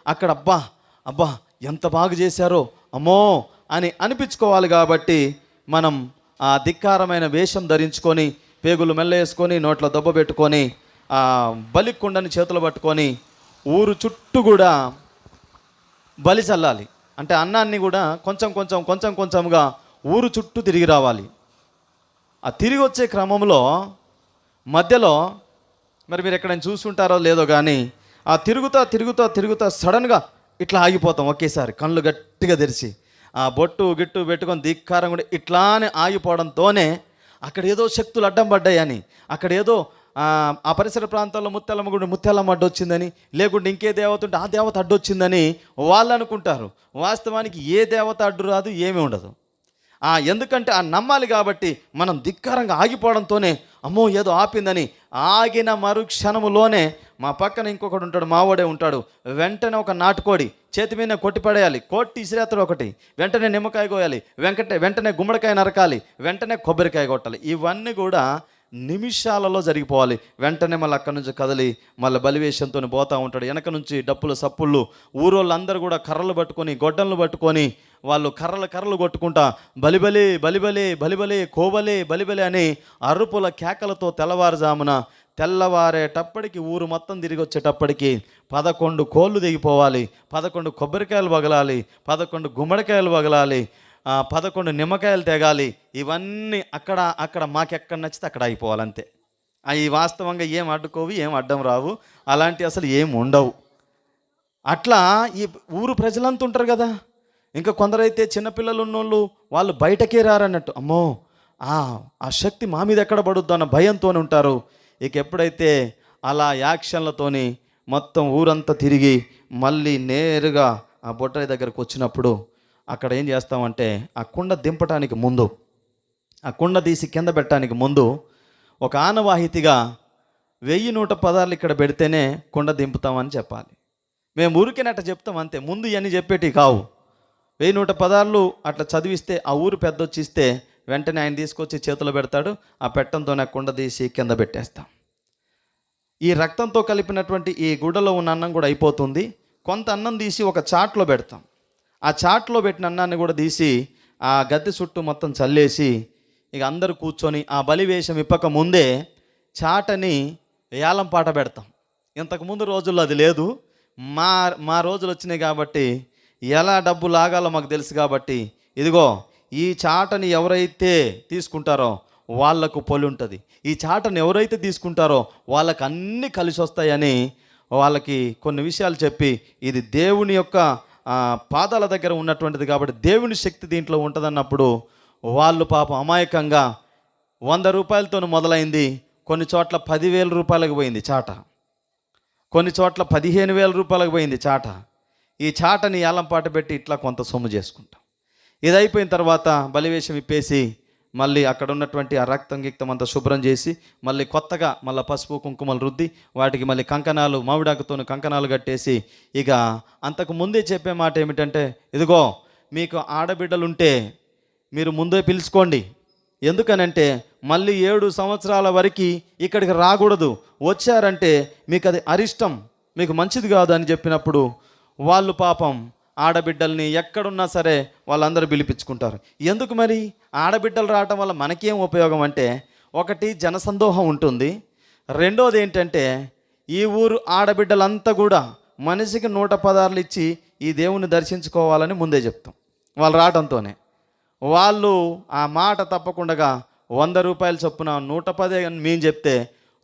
[SPEAKER 1] అక్కడ అబ్బా ఎంత బాగా చేశారో అమ్మో అని అనిపించుకోవాలి. కాబట్టి మనం ఆ ధిక్కారమైన వేషం ధరించుకొని పేగులు మెల్లేసుకొని నోట్లో దెబ్బ పెట్టుకొని బలికుండని చేతులు పట్టుకొని ఊరు చుట్టూ కూడా బలి చల్లాలి. అంటే అన్నాన్ని కూడా కొంచెంగా ఊరు చుట్టూ తిరిగి రావాలి. ఆ తిరిగి వచ్చే క్రమంలో మధ్యలో మరి మీరు ఎక్కడైనా చూసుంటారో లేదో కానీ ఆ తిరుగుతా సడన్గా ఇట్లా ఆగిపోతాం. ఒకేసారి కళ్ళు గట్టిగా తెరిచి ఆ బొట్టు గిట్టు పెట్టుకొని ధిక్కారం కూడా ఇట్లానే ఆగిపోవడంతోనే అక్కడ ఏదో శక్తులు అడ్డం పడ్డాయని, అక్కడ ఏదో ఆ పరిసర ప్రాంతాల్లో ముత్యాలమ్మ అడ్డొచ్చిందని, లేకుంటే ఇంకే దేవత ఉంటే ఆ దేవత అడ్డొచ్చిందని వాళ్ళు అనుకుంటారు. వాస్తవానికి ఏ దేవత అడ్డు రాదు, ఏమీ ఉండదు. ఎందుకంటే నమ్మాలి కాబట్టి మనం ధిక్కారంగా ఆగిపోవడంతోనే అమ్మో ఏదో ఆపిందని ఆగిన మరుక్షణములోనే మా పక్కన ఇంకొకటి ఉంటాడు, మావాడే ఉంటాడు. వెంటనే ఒక నాటుకోడి చేతి మీద కొట్టిపడేయాలి, కొట్టి ఇసిరేత్తడు ఒకటి, వెంటనే నిమ్మకాయ కోయాలి, వెంటనే గుమ్మడికాయ నరకాలి, వెంటనే కొబ్బరికాయ కొట్టాలి. ఇవన్నీ కూడా నిమిషాలలో జరిగిపోవాలి. వెంటనే మళ్ళీ అక్కడి నుంచి కదిలి మళ్ళీ బలివేషంతో పోతూ ఉంటాడు. వెనక నుంచి డప్పులు సప్పుళ్ళు ఊరోళ్ళందరూ కూడా కర్రలు పట్టుకొని గొడ్డలను పట్టుకొని వాళ్ళు కర్రలు కొట్టుకుంటా బలిబలి బలిబలి బలిబలి కోబలి బలిబలి అని అరుపుల కేకలతో తెల్లవారేటప్పటికి ఊరు మొత్తం తిరిగి వచ్చేటప్పటికి 11 కోళ్ళు దిగిపోవాలి, 11 కొబ్బరికాయలు పగలాలి, 11 గుమ్మడికాయలు పగలాలి, 11 నిమ్మకాయలు తెగాలి. ఇవన్నీ అక్కడ మాకెక్కడ నచ్చితే అక్కడ అయిపోవాలి అంతే. అవి వాస్తవంగా ఏం అడ్డుకోవు, ఏం అడ్డం రావు, అలాంటి అసలు ఏం ఉండవు. అట్లా ఈ ఊరు ప్రజలంతా ఉంటారు కదా. ఇంకా కొందరైతే చిన్నపిల్లలు ఉన్నోళ్ళు వాళ్ళు బయటకే రారన్నట్టు, అమ్మో ఆ శక్తి మా మీద ఎక్కడ పడుద్దు అన్న భయంతోనే ఉంటారు. ఇక ఎప్పుడైతే అలా యాక్షన్లతోని మొత్తం ఊరంతా తిరిగి మళ్ళీ నేరుగా ఆ బొట్టాయి దగ్గరకు వచ్చినప్పుడు అక్కడ ఏం చేస్తామంటే ఆ కుండ దింపటానికి ముందు, ఆ కుండ తీసి కింద పెట్టడానికి ముందు ఒక ఆనవాహితిగా 1110 ఇక్కడ పెడితేనే కుండ దింపుతామని చెప్పాలి. మేము ఊరికేనట్ట చెప్తాం అంతే, ముందు ఇవన్నీ చెప్పేటి కావు. 1110 అట్లా చదివిస్తే ఆ ఊరు పెద్ద వచ్చిస్తే వెంటనే ఆయన తీసుకొచ్చి చేతిలో పెడతాడు. ఆ పెట్టంతోనే కుండ తీసి కింద పెట్టేస్తాం. ఈ రక్తంతో కలిపినటువంటి ఈ గుడ్డలో ఉన్న అన్నం కూడా అయిపోతుంది. కొంత అన్నం తీసి ఒక చాట్లో పెడతాం. ఆ చాట్లో పెట్టిన అన్నాన్ని కూడా తీసి ఆ గద్దె చుట్టూ మొత్తం చల్లేసి ఇక అందరూ కూర్చొని ఆ బలివేషం ఇప్పక ముందే చాటని ఏలం పాట పెడతాం. ఇంతకుముందు రోజుల్లో అది లేదు. మా మా రోజులు వచ్చినాయి కాబట్టి ఎలా డబ్బు లాగాలో మాకు తెలుసు కాబట్టి, ఇదిగో ఈ చాటని ఎవరైతే తీసుకుంటారో వాళ్లకు పొలి ఉంటుంది, ఈ చాటను ఎవరైతే తీసుకుంటారో వాళ్ళకి అన్నీ కలిసి వస్తాయని వాళ్ళకి కొన్ని విషయాలు చెప్పి, ఇది దేవుని యొక్క పాదాల దగ్గర ఉన్నటువంటిది కాబట్టి దేవుని శక్తి దీంట్లో ఉంటుందన్నప్పుడు వాళ్ళు పాపం అమాయకంగా 100 రూపాయలతో మొదలైంది, కొన్ని చోట్ల 10,000 రూపాయలకు పోయింది చాట, కొన్ని చోట్ల 15,000 రూపాయలకు పోయింది చాట. ఈ చాటని ఏలంపాట పెట్టి ఇట్లా కొంత సొమ్ము చేసుకుంటాం. ఇది అయిపోయిన తర్వాత బలివేషం ఇప్పేసి మళ్ళీ అక్కడ ఉన్నటువంటి ఆ రక్తం గిక్తం అంతా శుభ్రం చేసి మళ్ళీ కొత్తగా మళ్ళీ పసుపు కుంకుమలు రుద్ది వాటికి మళ్ళీ కంకణాలు, మామిడాకుతో కంకణాలు కట్టేసి, ఇక అంతకు ముందే చెప్పే మాట ఏమిటంటే, ఇదిగో మీకు ఆడబిడ్డలుంటే మీరు ముందే పిలుచుకోండి, ఎందుకనంటే మళ్ళీ 7 సంవత్సరాల వరకు ఇక్కడికి రాకూడదు, వచ్చారంటే మీకు అది అరిష్టం, మీకు మంచిది కాదు అని చెప్పినప్పుడు వాళ్ళు పాపం ఆడబిడ్డల్ని ఎక్కడున్నా సరే వాళ్ళందరూ పిలిపించుకుంటారు. ఎందుకు మరి ఆడబిడ్డలు రావటం వల్ల మనకేం ఉపయోగం అంటే, ఒకటి జనసందోహం ఉంటుంది, రెండోది ఏంటంటే ఈ ఊరు ఆడబిడ్డలంతా కూడా మనిషికి 100 ఇచ్చి ఈ దేవుని దర్శించుకోవాలని ముందే చెప్తాం. వాళ్ళు రావడంతోనే వాళ్ళు ఆ మాట తప్పకుండా 100 రూపాయల చొప్పున 110 అని మేము చెప్తే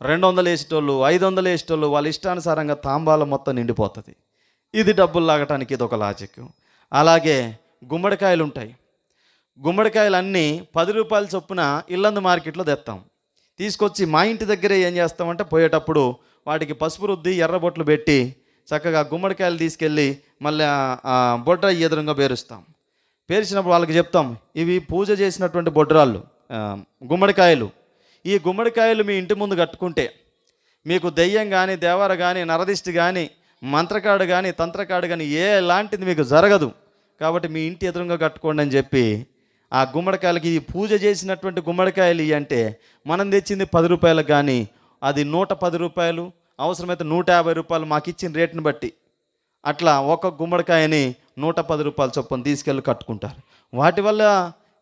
[SPEAKER 1] 200 వేసేటోళ్ళు, 500 వేసేటోళ్ళు, వాళ్ళ ఇష్టానుసారంగా తాంబాలం మొత్తం నిండిపోతుంది. ఇది డబ్బులు లాగటానికి ఇది ఒక లాజిక్. అలాగే గుమ్మడికాయలు ఉంటాయి, గుమ్మడికాయలు అన్నీ 10 రూపాయల చొప్పున ఇల్లందు మార్కెట్లో తెస్తాం. తీసుకొచ్చి మా ఇంటి దగ్గరే ఏం చేస్తామంటే పోయేటప్పుడు వాటికి పసుపు రుద్ది ఎర్రబొట్లు పెట్టి చక్కగా గుమ్మడికాయలు తీసుకెళ్ళి మళ్ళీ బొడ్డ ఎదురుగా పేరుస్తాం. పేర్చినప్పుడు వాళ్ళకి చెప్తాం, ఇవి పూజ చేసినటువంటి బొడ్రాళ్ళు గుమ్మడికాయలు. ఈ గుమ్మడికాయలు మీ ఇంటి ముందు కట్టుకుంటే మీకు దెయ్యం కానీ, దేవర కానీ, నరదిష్టి కానీ, మంత్రకాడు కానీ, తంత్రకాడు కానీ ఎలాంటిది మీకు జరగదు, కాబట్టి మీ ఇంటి ఎదురుగా కట్టుకోండి అని చెప్పి ఆ గుమ్మడికాయలకి, ఈ పూజ చేసినటువంటి గుమ్మడికాయలు ఇవి అంటే మనం తెచ్చింది 10 రూపాయలకు కానీ అది 110 రూపాయలు, అవసరమైతే 150 రూపాయలు మాకు ఇచ్చిన రేటుని బట్టి అట్లా ఒక గుమ్మడికాయని 110 రూపాయల చొప్పున తీసుకెళ్ళి కట్టుకుంటారు. వాటి వల్ల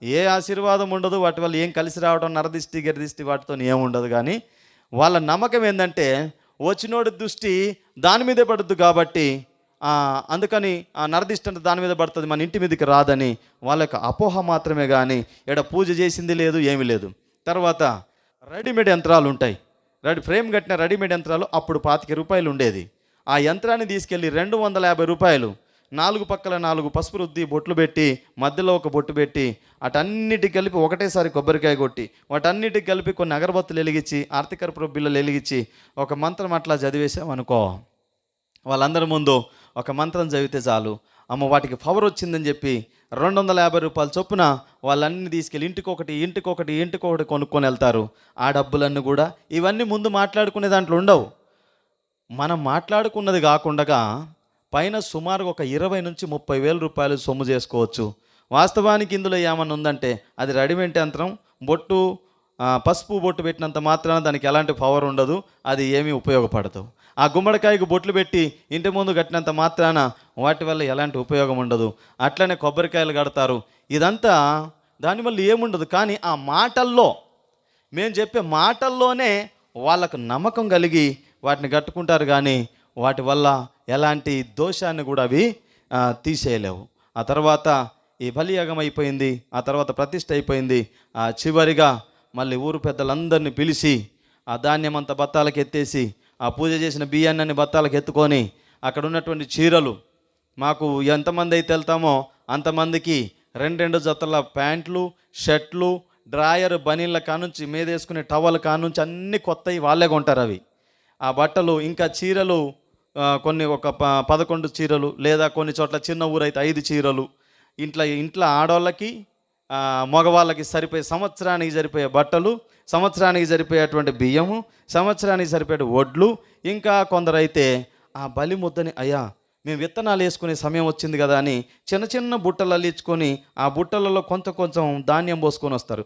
[SPEAKER 1] ఏ ఆశీర్వాదం ఉండదు, వాటి వల్ల ఏం కలిసి రావడం, నరదిష్టి గరిదిష్టి వాటితో ఏముండదు. కానీ వాళ్ళ నమ్మకం ఏంటంటే వచ్చినోడి దృష్టి దాని మీదే పడుద్దు కాబట్టి అందుకని ఆ నరదిష్టి అంటే దాని మీద పడుతుంది, మన ఇంటి మీదకి రాదని వాళ్ళ యొక్క అపోహ మాత్రమే. కానీ ఇక్కడ పూజ చేసింది లేదు, ఏమీ లేదు. తర్వాత రెడీమేడ్ యంత్రాలు ఉంటాయి, ఫ్రేమ్ కట్టిన రెడీమేడ్ యంత్రాలు అప్పుడు 25 రూపాయలు ఉండేది. ఆ యంత్రాన్ని తీసుకెళ్ళి 250 రూపాయలు, 4 పక్కల 4 పసుపు రుద్ది బొట్లు పెట్టి మధ్యలో ఒక బొట్టు పెట్టి అటన్నిటికి కలిపి ఒకటేసారి కొబ్బరికాయ కొట్టి వాటన్నిటికి కలిపి కొన్ని అగరబత్తులు వెలిగించి ఆర్తికర్పూర బిళ్ళలు వెలిగించి ఒక మంత్రం అట్లా చదివేసామనుకో, వాళ్ళందరి ముందు ఒక మంత్రం చదివితే చాలు, అమ్మ వాటికి పవర్ వచ్చిందని చెప్పి 250 రూపాయల చొప్పున వాళ్ళన్నీ తీసుకెళ్ళి ఇంటికొకటి కొనుక్కొని వెళ్తారు. ఆ డబ్బులన్నీ కూడా ఇవన్నీ ముందు మాట్లాడుకునే దాంట్లో ఉండవు. మనం మాట్లాడుకున్నది కాకుండా పైన సుమారుగా ఒక 20 నుంచి 30 వేల రూపాయలు సొమ్ము చేసుకోవచ్చు. వాస్తవానికి ఇందులో ఏమన్నా ఉందంటే అది రెడీమేడ్ యంత్రం, బొట్టు పసుపు బొట్టు పెట్టినంత మాత్రాన దానికి ఎలాంటి పవర్ ఉండదు, అది ఏమీ ఉపయోగపడదు. ఆ గుమ్మడికాయకు బొట్లు పెట్టి ఇంటి ముందు కట్టినంత మాత్రాన వాటి వల్ల ఎలాంటి ఉపయోగం ఉండదు. అట్లనే కొబ్బరికాయలు కడతారు, ఇదంతా దానివల్ల ఏముండదు. కానీ ఆ మాటల్లో, మేము చెప్పే మాటల్లోనే వాళ్ళకు నమ్మకం కలిగి వాటిని కట్టుకుంటారు. కానీ వాటి వల్ల ఎలాంటి దోషాన్ని కూడా అవి తీసేయలేవు. ఆ తర్వాత ఈ బలియాగం అయిపోయింది, ఆ తర్వాత ప్రతిష్ఠ అయిపోయింది. చివరిగా మళ్ళీ ఊరు పెద్దలందరినీ పిలిచి ఆ ధాన్యం అంతా బత్తాలకు ఎత్తేసి ఆ పూజ చేసిన బియ్యాన్ని బత్తాలకు ఎత్తుకొని అక్కడ ఉన్నటువంటి చీరలు, మాకు ఎంతమంది అయితే వెళ్తామో అంతమందికి 2 జతల ప్యాంట్లు, షర్ట్లు, డ్రాయర్, బనీళ్ళ కానుంచి మీదేసుకునే టవల్ కానుంచి అన్నీ కొత్తవి వాళ్ళే కొంటారు. అవి ఆ బట్టలు ఇంకా చీరలు కొన్ని ఒక 11 చీరలు, లేదా కొన్ని చోట్ల చిన్న ఊరైతే 5 చీరలు, ఇంట్లో ఆడవాళ్ళకి మగవాళ్ళకి సరిపోయే సంవత్సరానికి సరిపోయే బట్టలు, సంవత్సరానికి సరిపోయేటువంటి బియ్యము, సంవత్సరానికి సరిపోయే వడ్లు, ఇంకా కొందరైతే ఆ బలి ముద్దని, అయ్యా మేము విత్తనాలు వేసుకునే సమయం వచ్చింది కదా అని చిన్న చిన్న బుట్టలు అల్లించుకొని ఆ బుట్టలలో కొంచెం ధాన్యం పోసుకొని వస్తారు.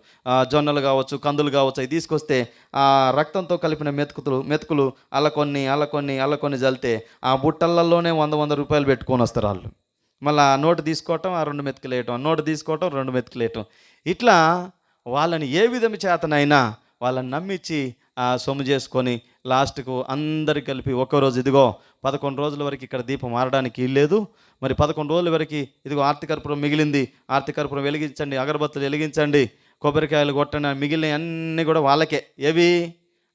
[SPEAKER 1] జొన్నలు కావచ్చు, కందులు కావచ్చు, అవి తీసుకొస్తే ఆ రక్తంతో కలిపిన మెతుకులు అల్ల కొన్ని జల్లితే ఆ బుట్టలలోనే 100 రూపాయలు పెట్టుకొని వస్తారు వాళ్ళు. మళ్ళీ ఆ నోటు తీసుకోవటం, ఆ 2 మెతుకులు వేయటం, నోటు తీసుకోవటం, 2 మెతుకులు వేయటం, ఇట్లా వాళ్ళని ఏ విధం చేతనైనా వాళ్ళని నమ్మించి సొమ్ము చేసుకొని లాస్ట్కు అందరు కలిపి ఒక్కరోజు ఇదిగో 11 రోజుల వరకు ఇక్కడ దీపం మారడానికి లేదు, మరి 11 రోజుల వరకు ఇదిగో ఆర్తికర్పూరం మిగిలింది, ఆర్తికర్పూరం వెలిగించండి, అగరబత్తులు వెలిగించండి, కొబ్బరికాయలు కొట్టండి, మిగిలిన అన్నీ కూడా వాళ్ళకే. ఏవి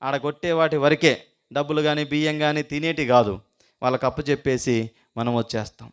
[SPEAKER 1] ఆడ కొట్టే వాటి వరకే, డబ్బులు కానీ బియ్యం కానీ తినేటి కాదు. వాళ్ళకి అప్పచెప్పేసి మనం వచ్చేస్తాం.